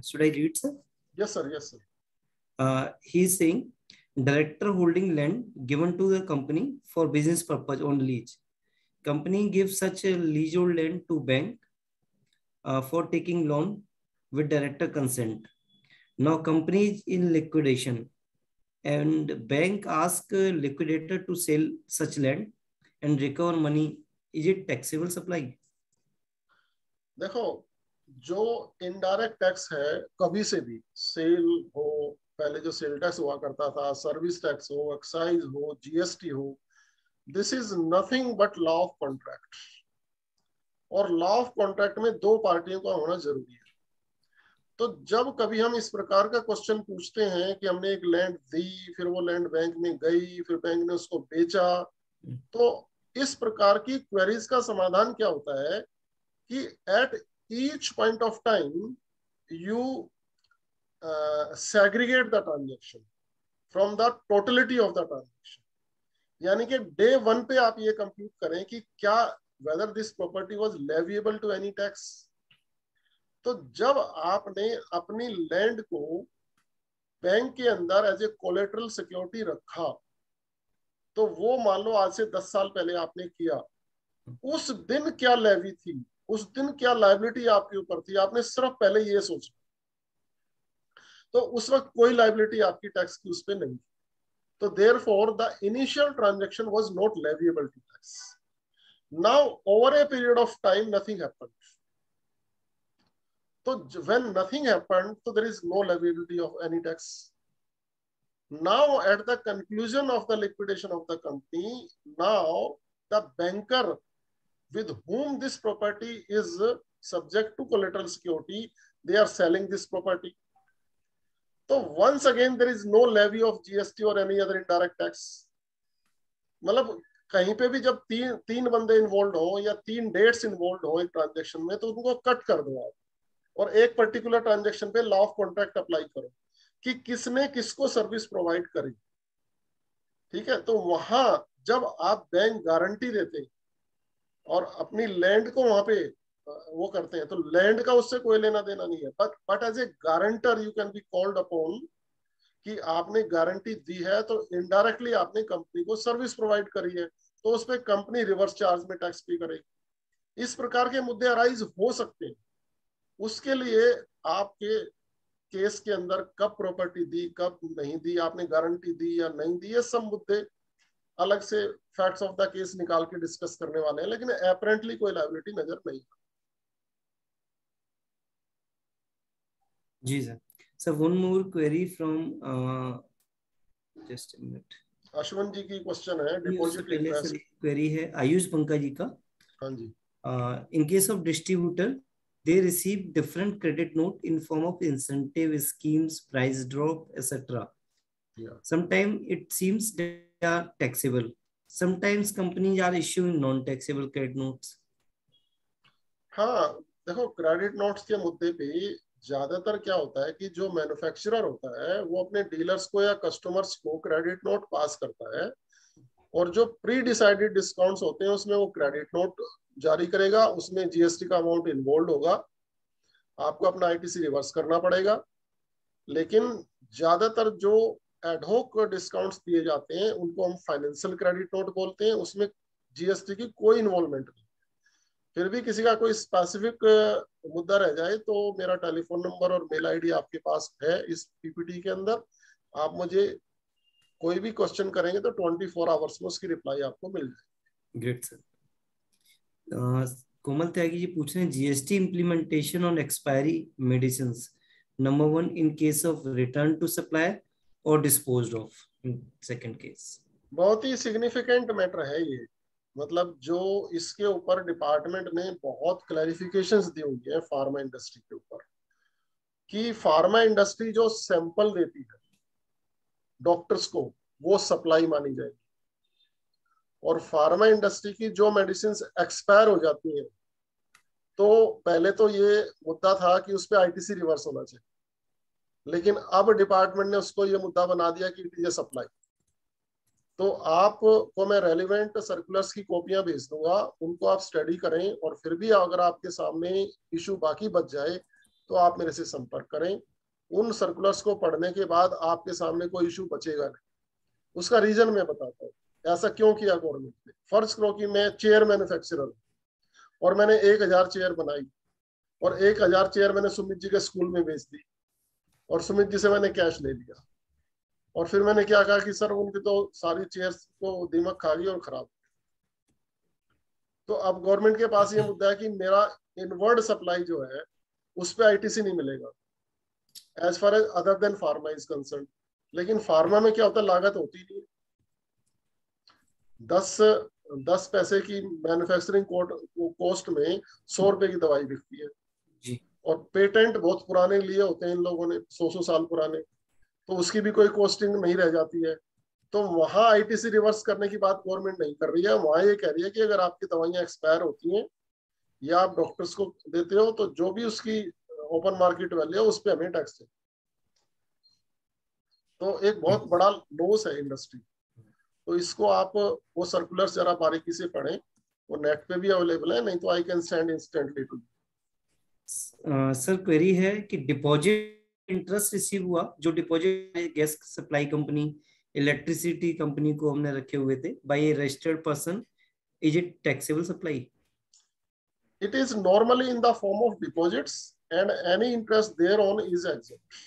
Should I read, sir? Yes, sir. Yes, sir. He is saying, director holding land given to the company for business purpose on lease. Company gives such a leasehold land to bank for taking loan with director consent. Now company is in liquidation and bank ask liquidator to sell such land and recover money. Is it taxable supply? देखो, जो indirect tax है, कभी से भी cell हो, पहले जो sale tax हुआ करता था, सर्विस टैक्स हो, एक्साइज हो, जीएसटी हो, this is nothing but law of contract. और लॉ ऑफ कॉन्ट्रैक्ट में दो पार्टियों का होना जरूरी है। तो जब कभी हम इस प्रकार का क्वेश्चन पूछते हैं कि हमने एक लैंड दी, फिर वो लैंड बैंक में गई, फिर बैंक ने उसको बेचा, तो इस प्रकार की क्वेरीज का समाधान क्या होता है कि at each point of time you segregate the transaction from the totality of the transaction. यानी कि डे 1 पे आप ये कंप्यूट करें कि क्या whether this property was leviable to any tax. तो जब आपने अपनी लैंड को बैंक के अंदर एज ए कोलेटरल सिक्योरिटी रखा, तो वो मान लो आज से 10 साल पहले आपने किया, उस दिन क्या लेवी थी, उस दिन क्या लायबिलिटी आपके ऊपर थी, आपने सिर्फ पहले ये सोचा, तो उस वक्त कोई लायबिलिटी आपकी टैक्स की उस पर नहीं थी. तो therefore the initial transaction was not leviable to tax. Now over a period of time nothing happened. So when nothing happened, so there is no liability of any tax. Now at the conclusion of the liquidation of the company, now the banker with whom this property is subject to collateral security, they are selling this property. So once again there is no levy of GST or any other indirect tax. मतलब कहीं पे भी जब तीन बंदे involve हो या 3 dates involve हो एक ट्रांजेक्शन में, तो उनको कट कर दो आप और एक पर्टिकुलर ट्रांजैक्शन पे लॉ ऑफ कॉन्ट्रैक्ट अप्लाई करो कि किसने किसको सर्विस प्रोवाइड करी. ठीक है, तो वहां जब आप बैंक गारंटी देते और अपनी लैंड को वहां पे वो करते हैं, तो लैंड का उससे कोई लेना देना नहीं है, but as a guarantor you can be called upon कि आपने गारंटी दी है, तो इनडायरेक्टली आपने कंपनी को सर्विस प्रोवाइड करी है, तो उस पर कंपनी रिवर्स चार्ज में टैक्स पे करेगी. इस प्रकार के मुद्दे अराइज हो सकते हैं. उसके लिए आपके केस के अंदर कब प्रॉपर्टी दी, कब नहीं दी, आपने गारंटी दी या नहीं दी, ये सब मुद्दे अलग से फैक्ट्स ऑफ द केस निकाल के डिस्कस करने वाले हैं, लेकिन अपरेंटली कोई लायबिलिटी नजर नहीं. जी sir. Sir one more query from just a minute. Ashwin ji की क्वेश्चन है डिपॉजिट इंटरेस्ट. क्वेरी है आयुष पंका जी का. हाँ जी. In case of distributor they receive different credit note in form of incentive schemes, price drop, etc. Yeah. Sometimes it seems they are taxable. Sometimes companies are issuing non-taxable credit notes. हाँ, देखो credit notes के मुद्दे पे ज्यादातर क्या होता है कि जो मैन्युफैक्चरर होता है वो अपने डीलर्स को या कस्टमर्स को क्रेडिट नोट पास करता है, और जो प्री डिसाइडेड डिस्काउंट्स होते हैं उसमें वो क्रेडिट नोट जारी करेगा. उसमें जीएसटी का अमाउंट इन्वॉल्व होगा, आपको अपना आईटीसी रिवर्स करना पड़ेगा. लेकिन ज्यादातर जो एडहोक डिस्काउंट्स दिए जाते हैं उनको हम फाइनेंशियल क्रेडिट नोट बोलते हैं. उसमें जीएसटी की कोई इन्वॉल्वमेंट नहीं. फिर भी किसी का कोई स्पेसिफिक मुद्दा रह जाए तो मेरा टेलीफोन नंबर और मेल आईडी आपके पास है इस पीपीटी के अंदर. आप मुझे कोई भी क्वेश्चन करेंगे तो 24 आवर्स में उसकी रिप्लाई आपको मिल जाएगी. Great sir. कोमल त्यागी जी पूछ रहे हैं GST implementation on expiry medicine. Number 1 in case of return to supplier और disposed of in second case. बहुत ही सिग्निफिकेंट मैटर है ये. मतलब जो इसके ऊपर डिपार्टमेंट ने बहुत क्लैरिफिकेशंस दी हुई है फार्मा इंडस्ट्री के ऊपर, कि फार्मा इंडस्ट्री जो सैंपल देती है डॉक्टर्स को वो सप्लाई मानी जाएगी, और फार्मा इंडस्ट्री की जो मेडिसिन एक्सपायर हो जाती है, तो पहले तो ये मुद्दा था कि उस पर आईटीसी रिवर्स होना चाहिए, लेकिन अब डिपार्टमेंट ने उसको ये मुद्दा बना दिया कि इट इज ए सप्लाई. तो आपको मैं रेलिवेंट सर्कुलर्स की कॉपियां भेज दूंगा, उनको आप स्टडी करें, और फिर भी अगर आपके सामने इशू बाकी बच जाए तो आप मेरे से संपर्क करें. उन सर्कुलर्स को पढ़ने के बाद आपके सामने कोई इशू बचेगा नहीं. उसका रीजन मैं बताता हूँ ऐसा क्यों किया गवर्नमेंट ने. फर्ज करो कि मैं चेयर मैन्युफैक्चरर हूँ और मैंने 1000 चेयर बनाई, और 1000 चेयर मैंने सुमित जी के स्कूल में बेच दी, और सुमित जी से मैंने कैश ले लिया, और फिर मैंने क्या कहा कि सर उनकी तो सारी चेयर्स को दीमक खा गई और खराब. तो अब गवर्नमेंट के पास ये मुद्दा है कि मेरा इनवर्ड सप्लाई जो है उस पर आईटीसी नहीं मिलेगा as far as other than pharma is concern. लेकिन फार्मा में क्या होता है, लागत होती नहीं है. 10 पैसे की मैन्युफैक्चरिंग कॉस्ट में 100 रुपए की दवाई बिकती है जी. और पेटेंट बहुत पुराने लिए होते हैं इन लोगों ने, 100 साल पुराने, तो उसकी भी कोई कॉस्टिंग नहीं रह जाती है. तो वहां आईटीसी रिवर्स करने की बात गवर्नमेंट नहीं कर रही है. वहां ये कह रही है कि अगर आपकी दवाइयां एक्सपायर होती हैं या आप डॉक्टर्स को देते हो, तो जो भी उसकी ओपन मार्केट वैल्यू है उस पर हमें टैक्स है। तो एक बहुत बड़ा लॉस है इंडस्ट्री। तो इसको आप वो सर्कुलर जरा बारीकी से पढ़ें, वो नेट पे भी अवेलेबल है, नहीं तो I can send instantly to. Sir query है कि डिपॉजिट इंटरेस्ट रिसीव हुआ, जो deposit gas supply company, electricity company को हमने रखे हुए थे by a registered person, is it taxable supply? It is normally in the form of deposits and any interest thereon is exempt.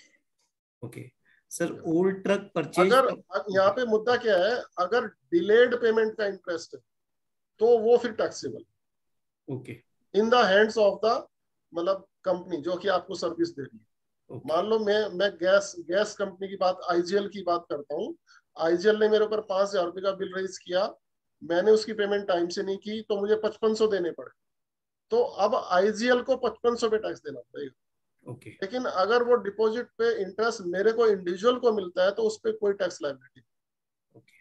Okay sir, old truck purchase, अगर यहाँ पे मुद्दा क्या है, अगर डिलेड पेमेंट का इंटरेस्ट है तो वो फिर taxable, okay, in the hands of the मतलब कंपनी जो कि आपको सर्विस दे रही है। मान लो मैं गैस कंपनी की बात, आईजीएल की बात करता हूँ। आईजीएल ने मेरे ऊपर 5,000 रुपए का बिल रेज किया, मैंने उसकी पेमेंट टाइम से नहीं की, तो मुझे 5500 देने पड़े। तो अब आईजीएल को 5500 पे टैक्स देना पड़ेगा। ओके, लेकिन अगर वो डिपॉजिट पे इंटरेस्ट मेरे को इंडिविजुअल को मिलता है तो उस पर कोई tax liability. Okay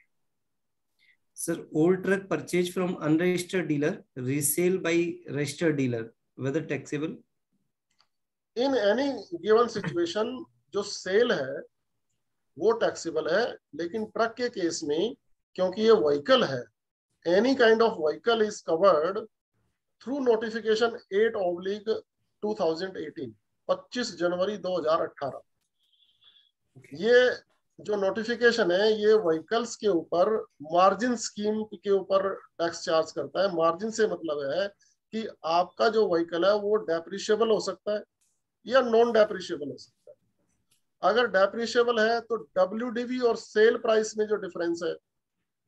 sir, old truck purchase from unregistered dealer, resale by registered dealer, whether taxable? In any given situation जो सेल है वो टैक्सेबल है, लेकिन ट्रक के केस में क्योंकि ये व्हीकल है, any kind of vehicle is covered through notification 8/2018, 25 जनवरी 2018। ये जो नोटिफिकेशन है ये व्हीकल्स के ऊपर मार्जिन स्कीम के ऊपर टैक्स चार्ज करता है। मार्जिन से मतलब है कि आपका जो व्हीकल है वो डेप्रिशिएबल हो सकता है या नॉन डेप्रिशिएबल हो सकता है। अगर डेप्रिशिएबल है तो WDV और सेल प्राइस में जो डिफरेंस है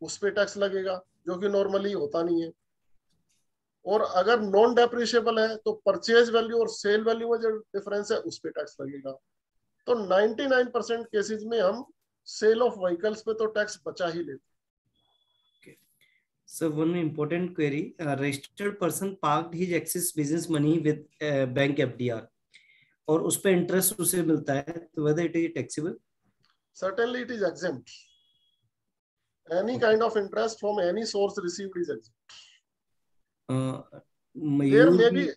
उस पर टैक्स लगेगा, जो कि नॉर्मली होता नहीं है। और अगर नॉन डेप्रिशिएबल है तो परचेज वैल्यू और सेल वैल्यू में जो डिफरेंस है उस पर टैक्स लगेगा। तो 99% केसेस में हम सेल ऑफ व्हीकल्स पे तो टैक्स बचा ही लेते। So one important query, a registered person parked his excess business money with bank FDR और उस पे इंटरेस्ट उसे मिलता है, तो whether it is taxable? Certainly it is exempt. Any kind of interest from any source received is exempt. There may be,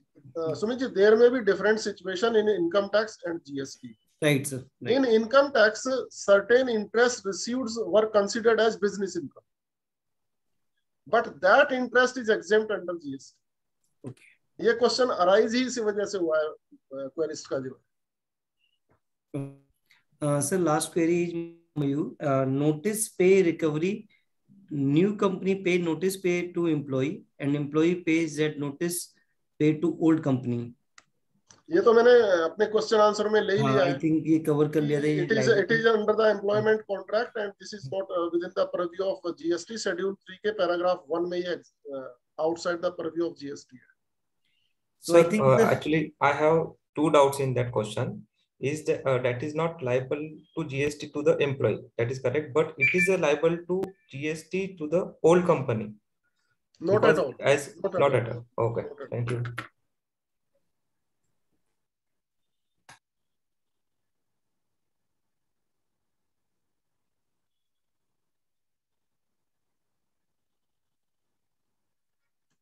Sumit ji, there may be different situation in income tax and GST. Right, sir. Right. In income tax, certain interest received were considered as business income, but that interest is exempt under GST. Okay. ये question arise ही इसी वजह से हुआ है querist का जो। Sir last query is Mayur, notice pay recovery, new company pay notice pay to employ and employ pays that notice pay to old company. ये तो मैंने अपने क्वेश्चन आंसर में ले ही लिया है। आई थिंक ये कवर कर लिया था। It is under the employment contract and this is not with in the purview of GST. Schedule 3 के पैराग्राफ 1 में ये outside the purview of GST है। So actually I have two doubts in that question. Is that is not liable to GST to the employee, that is correct, but it is liable to GST to the old company? Not at all. Not at all. Okay, thank you.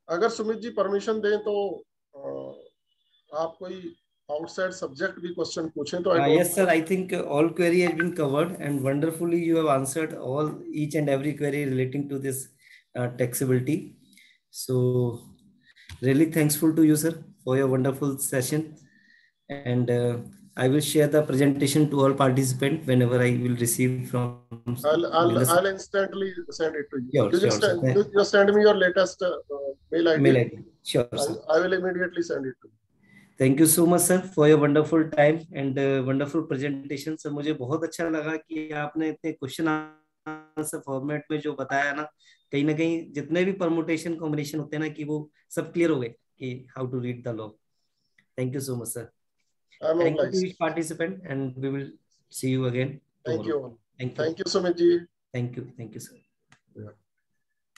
अगर Sumit ji permission दें तो आप कोई outside subject भी question पूछें तो yes sir, I think all query has been covered and wonderfully you have answered all each and every query relating to this taxability. So really thankful to you sir for your wonderful session, and I will share the presentation to all participants whenever I will receive from. I'll instantly send it to you. Sure, just send me your latest mail ID. Sure, sir. I will immediately send it to you. Thank you so much sir for your wonderful time and wonderful presentation. Sir मुझे बहुत अच्छा लगा कि आपने इतने question answer format में जो बताया ना कहीं जितने भी परमुटेशन कॉम्बिनेशन होते हैं ना कि वो सब क्लियर हो गए कि how to read the law. Thank you so much sir. Thank you to each participant and we will see you again tomorrow. Thank you Sumit ji. Thank you sir.